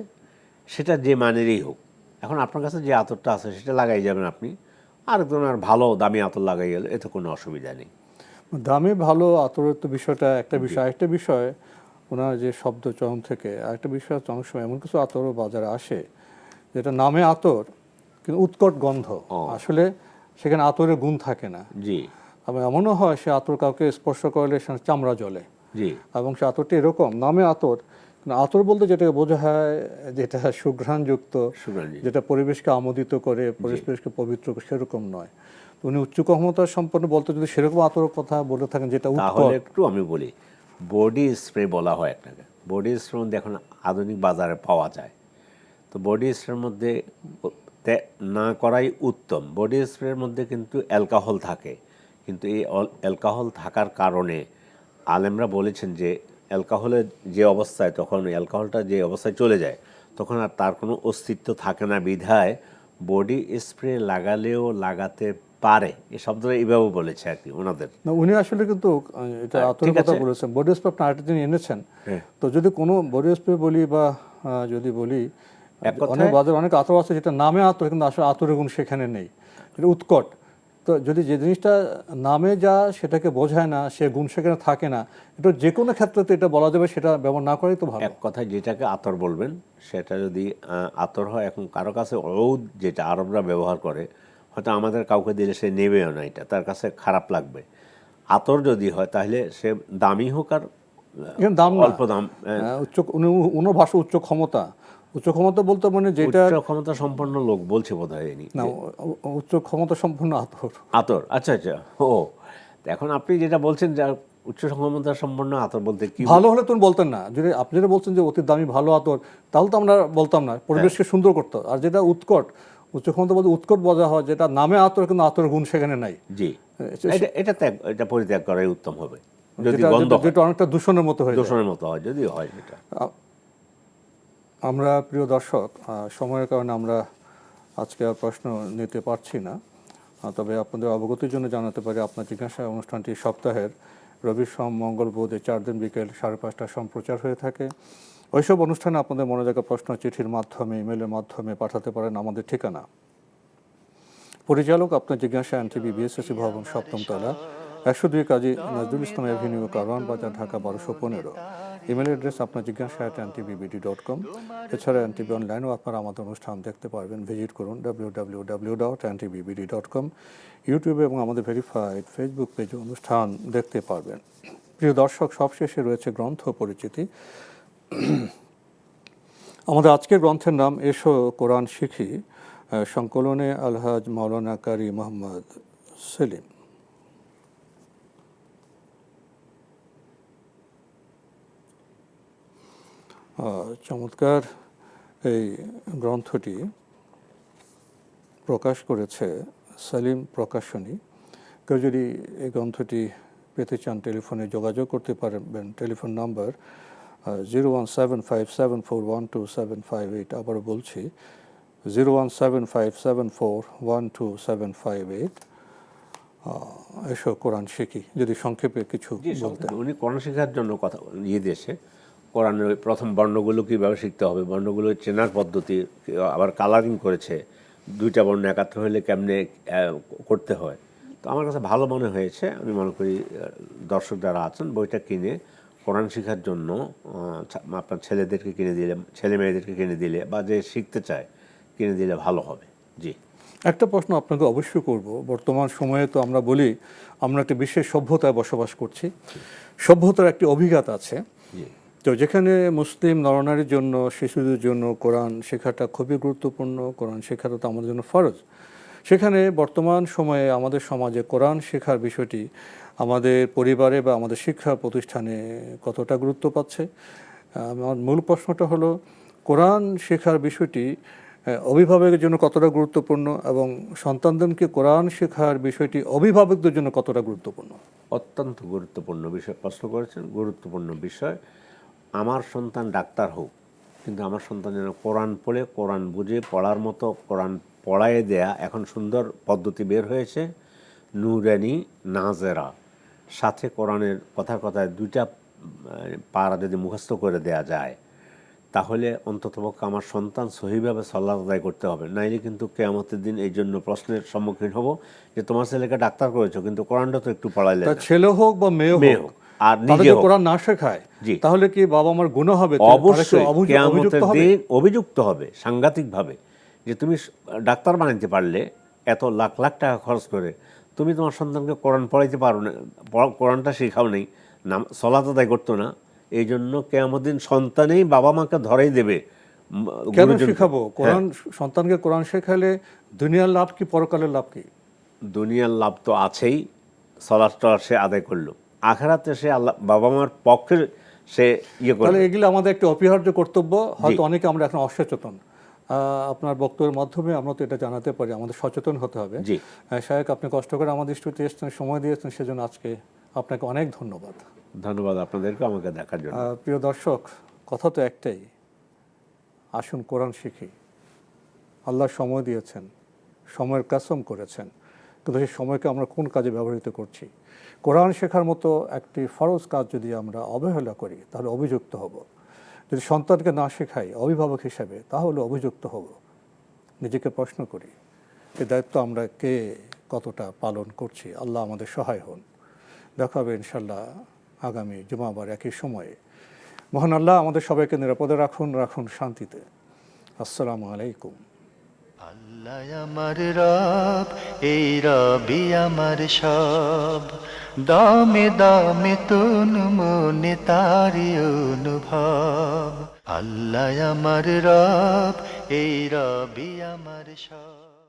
সেটা যে মানেরই হোক। এখন আপনার কাছে যে আতরটা আছে সেটা লাগাই যাবেন আপনি, আরেকজনের ভালো দামি আতর লাগাই গেলে এতে কোনো অসুবিধা নেই। দামি ভালো আতরের তো বিষয়টা একটা বিষয়। আরেকটা বিষয়, ওনার যে শব্দ চয়ন থেকে আরেকটা বিষয় হচ্ছে, অনেক সময় এমন কিছু আতরও বাজারে আসে যেটা নামে আতর কিন্তু উৎকট গন্ধ, আসলে সেখানে আতরের গুণ থাকে না। জি আবার এমনও হয় সে আতর কাউকে স্পর্শ করলে সে চামড়া জ্বলে, জি। এবং সে আতরটি এরকম নামে আতর, কিন্তু আতর বলতে যেটাকে বোঝা হয় যেটা সুঘ্রাণযুক্ত, যেটা পরিবেশকে আমোদিত করে, পরিবেশকে পবিত্র করে, সেরকম নয়। উনি উচ্চ ক্ষমতা সম্পন্ন বলতে যদি সেরকম আতরের কথা বলে থাকেন যেটা তাহলে একটু আমি বলি, বডি স্প্রে বলা হয় একটাকে। বডি স্প্রে মধ্যে এখন আধুনিক বাজারে পাওয়া যায়, তো বডি স্প্রের মধ্যে না করাই উত্তম। বডি স্প্রের মধ্যে কিন্তু অ্যালকোহল থাকে, কিন্তু এই অ্যালকোহল থাকার কারণে আলেমরা বলেছেন যে অ্যালকোহলের যে অবস্থায়, তখন অ্যালকোহলটা যে অবস্থায় চলে যায় তখন আর তার কোনো অস্তিত্ব থাকে না, বিধায় বডি স্প্রে লাগালেও লাগাতে পারে। এই শব্দটা এইভাবে বলেছে আর কি ওনাদের। না, উনি আসলে কিন্তু এটা আতরের কথা বলেছেন। বডি স্প্রে আপনি আরেকটা জিনিস এনেছেন, তো যদি কোনো বডি স্প্রে বলি বা যদি বলি, অনেক বাজারে অনেক আতর আছে যেটা নামে আতর কিন্তু আসলে আতরের গুণ সেখানে নেই, যেটা উৎকট। তো যদি যে জিনিসটা নামে যা সেটাকে বোঝায় না, সে গুণ সেখানে থাকে না, এটা যে কোনো ক্ষেত্রে তো এটা বলা যাবে, সেটা ব্যবহার না করাই তো ভালো। এক কথায় যেটাকে আতর বলবেন সেটা যদি আতর হয়, এখন কারো কাছে ঔদ যেটা আরবরা ব্যবহার করে, হয়তো আমাদের কাউকে দিলে সে নেবেও না, এটা তার কাছে খারাপ লাগবে। আতর যদি হয় তাহলে সে দামি হোক আর দাম অল্প দাম, উচ্চ ভাষা উচ্চ ক্ষমতা বলতে মানে যেটা উচ্চ ক্ষমতা সম্পন্ন লোক বলছে বোধহয় না, উচ্চ ক্ষমতা সম্পন্ন আতর। আচ্ছা আচ্ছা, ও এখন আপনি যেটা বলছেন যে উচ্চ ক্ষমতা সম্পন্ন আতর বলতে কি ভালো হলে তুমি বলতেন না, যদি আপনি যেটা বলছেন যে অতি দামি ভালো আতর, তাহলে তো আমরা বলতাম না, পরিবেশকে সুন্দর করতো। আর যেটা উৎকট, উচ্চ ক্ষমতা বলতে উৎকট বোঝা হয় যেটা নামে আতর কিন্তু আতরের গুণ সেখানে নাই। জি, এটা পরিত্যাগ করাই উত্তম হবে, যদি যেটা অনেকটা দূষণের মতো হয়, যদি হয় সেটা। আমরা প্রিয় দর্শক, সময়ের কারণে আমরা আজকে আর প্রশ্ন নিতে পারছি না, তবে আপনাদের অবগতির জন্য জানাতে পারি আপনার জিজ্ঞাসা অনুষ্ঠানটি সপ্তাহের রবি সোম মঙ্গল বুধে 4 দিন বিকেল 5:30 সম্প্রচার হয়ে থাকে। ওইসব অনুষ্ঠানে আপনাদের মনে জায়গা প্রশ্ন চিঠির মাধ্যমে, ইমেলের মাধ্যমে পাঠাতে পারেন আমাদের ঠিকানা। পরিচালক আপনার জিজ্ঞাসা, এনটিভি, বিএসএসসি ভবন, 7ম তলা, 102 কাজী নজরুল ইসলাম এভিনিউ, কারওয়ান বাজার, ঢাকা 1215। ইমেল অ্যাড্রেস আপনার জিজ্ঞাসা @ntvbd.com। এছাড়া এনটিভি অনলাইনেও আপনারা আমাদের অনুষ্ঠান দেখতে পারবেন, ভিজিট করুন www.ntvbd.com। ইউটিউবে এবং আমাদের ভেরিফাইড ফেসবুক পেজে অনুষ্ঠান দেখতে পারবেন। প্রিয় দর্শক, সবশেষে রয়েছে গ্রন্থ পরিচিতি। আমাদের আজকের গ্রন্থের নাম এসো কোরআন শিখি, সংকলনে আলহাজ মাওলানা কারি মোহাম্মদ সেলিম। চমৎকার এই গ্রন্থটি প্রকাশ করেছে সেলিম প্রকাশনী। কেউ যদি এই গ্রন্থটি পেতে চান টেলিফোনে যোগাযোগ করতে পারবেন। Telephone number 01757412758। আবারও বলছি 01757412758। এসো কোরআন শিখি, যদি সংক্ষেপে কিছু বলতেন। উনি কোরআন শেখার জন্য কথা দিয়েছে, কোরআনের প্রথম বর্ণগুলো কীভাবে শিখতে হবে, বর্ণগুলো চেনার পদ্ধতি, আবার কালারিং করেছে, দুইটা বর্ণ একাত্র হলে কেমনে করতে হয়। তো আমার কাছে ভালো মনে হয়েছে। আমি মনে করি দর্শক যারা আছেন বইটা কিনে কোরআন শেখার জন্য আপনার ছেলেদেরকে কিনে দিলে, ছেলে মেয়েদেরকে কিনে দিলে বা যে শিখতে চায় কিনে দিলে ভালো হবে। জি, একটা প্রশ্ন আপনাকে অবশ্যই করব। বর্তমান সময়ে তো আমরা বলি আমরা একটা বিশেষ সভ্যতায় বসবাস করছি, সভ্যতার একটি অভিজ্ঞতা আছে। তো যেখানে মুসলিম নরনারীর জন্য, শিশুদের জন্য কোরআন শেখাটা খুবই গুরুত্বপূর্ণ, কোরআন শেখাটা তো আমাদের জন্য ফরজ, সেখানে বর্তমান সময়ে আমাদের সমাজে কোরআন শেখার বিষয়টি আমাদের পরিবারে বা আমাদের শিক্ষা প্রতিষ্ঠানে কতটা গুরুত্ব পাচ্ছে? আমার মূল প্রশ্নটা হলো কোরআন শেখার বিষয়টি অভিভাবকের জন্য কতটা গুরুত্বপূর্ণ এবং সন্তানদেরকে কোরআন শেখার বিষয়টি অভিভাবকদের জন্য কতটা গুরুত্বপূর্ণ? অত্যন্ত গুরুত্বপূর্ণ বিষয় প্রশ্ন করেছেন, গুরুত্বপূর্ণ বিষয়। আমার সন্তান ডাক্তার হোক, কিন্তু আমার সন্তান যেন কোরআন পড়ে, কোরআন বুঝে, পড়ার মতো কোরআন পড়ায় দেয়া এখন সুন্দর পদ্ধতি বের হয়েছে, নুরানি নাজেরা, সাথে কোরআনের কথায় কথায় 2টা পারা যদি মুখস্থ করে দেয়া যায় তাহলে অন্ততপক্ষে আমার সন্তান সহিভাবে সালাত আদায় করতে হবে। নাইলে কিন্তু কিয়ামতের দিন এই জন্য প্রশ্নের সম্মুখীন হব যে তোমার ছেলেকে ডাক্তার করেছো কিন্তু কোরআনটা তো একটু পড়াইলে না। ছেলে হোক বা মেয়ে হোক আর নিজে কোরআন না শেখায় তাহলে কি বাবা মার গুনাহ হবে? অবশ্যই কিয়ামতের দিন অভিযুক্ত হবে সাংঘাতিকভাবে যে তুমি ডাক্তার বানাইতে পারলে এত লাখ লাখ টাকা খরচ করে তুমি তোমার সন্তানকে কোরআন পড়াইতে পারো না, কোরআনটা শেখাও নেই, সালাত আদায় করতো না। এই জন্য কিয়ামতের দিন সন্তানেই বাবা মাকে ধরেই দেবে। কেন শেখাবো? কোরআন সন্তানকে কোরআন শেখালে দুনিয়ার লাভ কি পরকালের লাভ কি? দুনিয়ার লাভ তো আছেই, সালাতটা সে আদায় করলো, আখিরাতে সে আল্লাহ বাবা মার পক্ষে সে করবে। তাহলে এগুলো আমাদের একটা অপরিহার্য কর্তব্য। হয়তো অনেকে আমরা এখন অসচেতন। আপনার বক্তব্যের মাধ্যমে আমরা তো এটা জানাতে পারি আমাদের সচেতন হতে হবে। শায়েখ, আপনি কষ্ট করে আমাদের স্টুডিওতে এসেছেন, সময় দিয়েছেন, সেজন্য আজকে আপনাকে অনেক ধন্যবাদ। ধন্যবাদ আপনাদেরকে আমাকে দেখার জন্য। প্রিয় দর্শক, কথা তো একটাই, আসুন কোরআন শিখি। আল্লাহ সময় দিয়েছেন, সময়ের কসম করেছেন, কিন্তু সেই সময়কে আমরা কোন কাজে ব্যবহৃত করছি? কোরআন শেখার মতো একটি ফরজ কাজ যদি আমরা অবহেলা করি তাহলে অভিযুক্ত হব। যদি সন্তানকে না শেখাই অভিভাবক হিসেবে তাহলে অভিযুক্ত হব। নিজেকে প্রশ্ন করি এই দায়িত্ব আমরা কে কতটা পালন করছি। আল্লাহ আমাদের সহায় হন। দেখা হবে ইনশাল্লাহ আগামী জুমাবার একই সময়ে। মহান আল্লাহ আমাদের সবাইকে নিরাপদে রাখুন, রাখুন শান্তিতে। আসসালামু আলাইকুম। আল্লাহ আমার রব, এই রবি আমার সব, দামে দামে তুন মনে তারি অনুভব। আল্লাহ আমার রব, এই রবি আমার সব।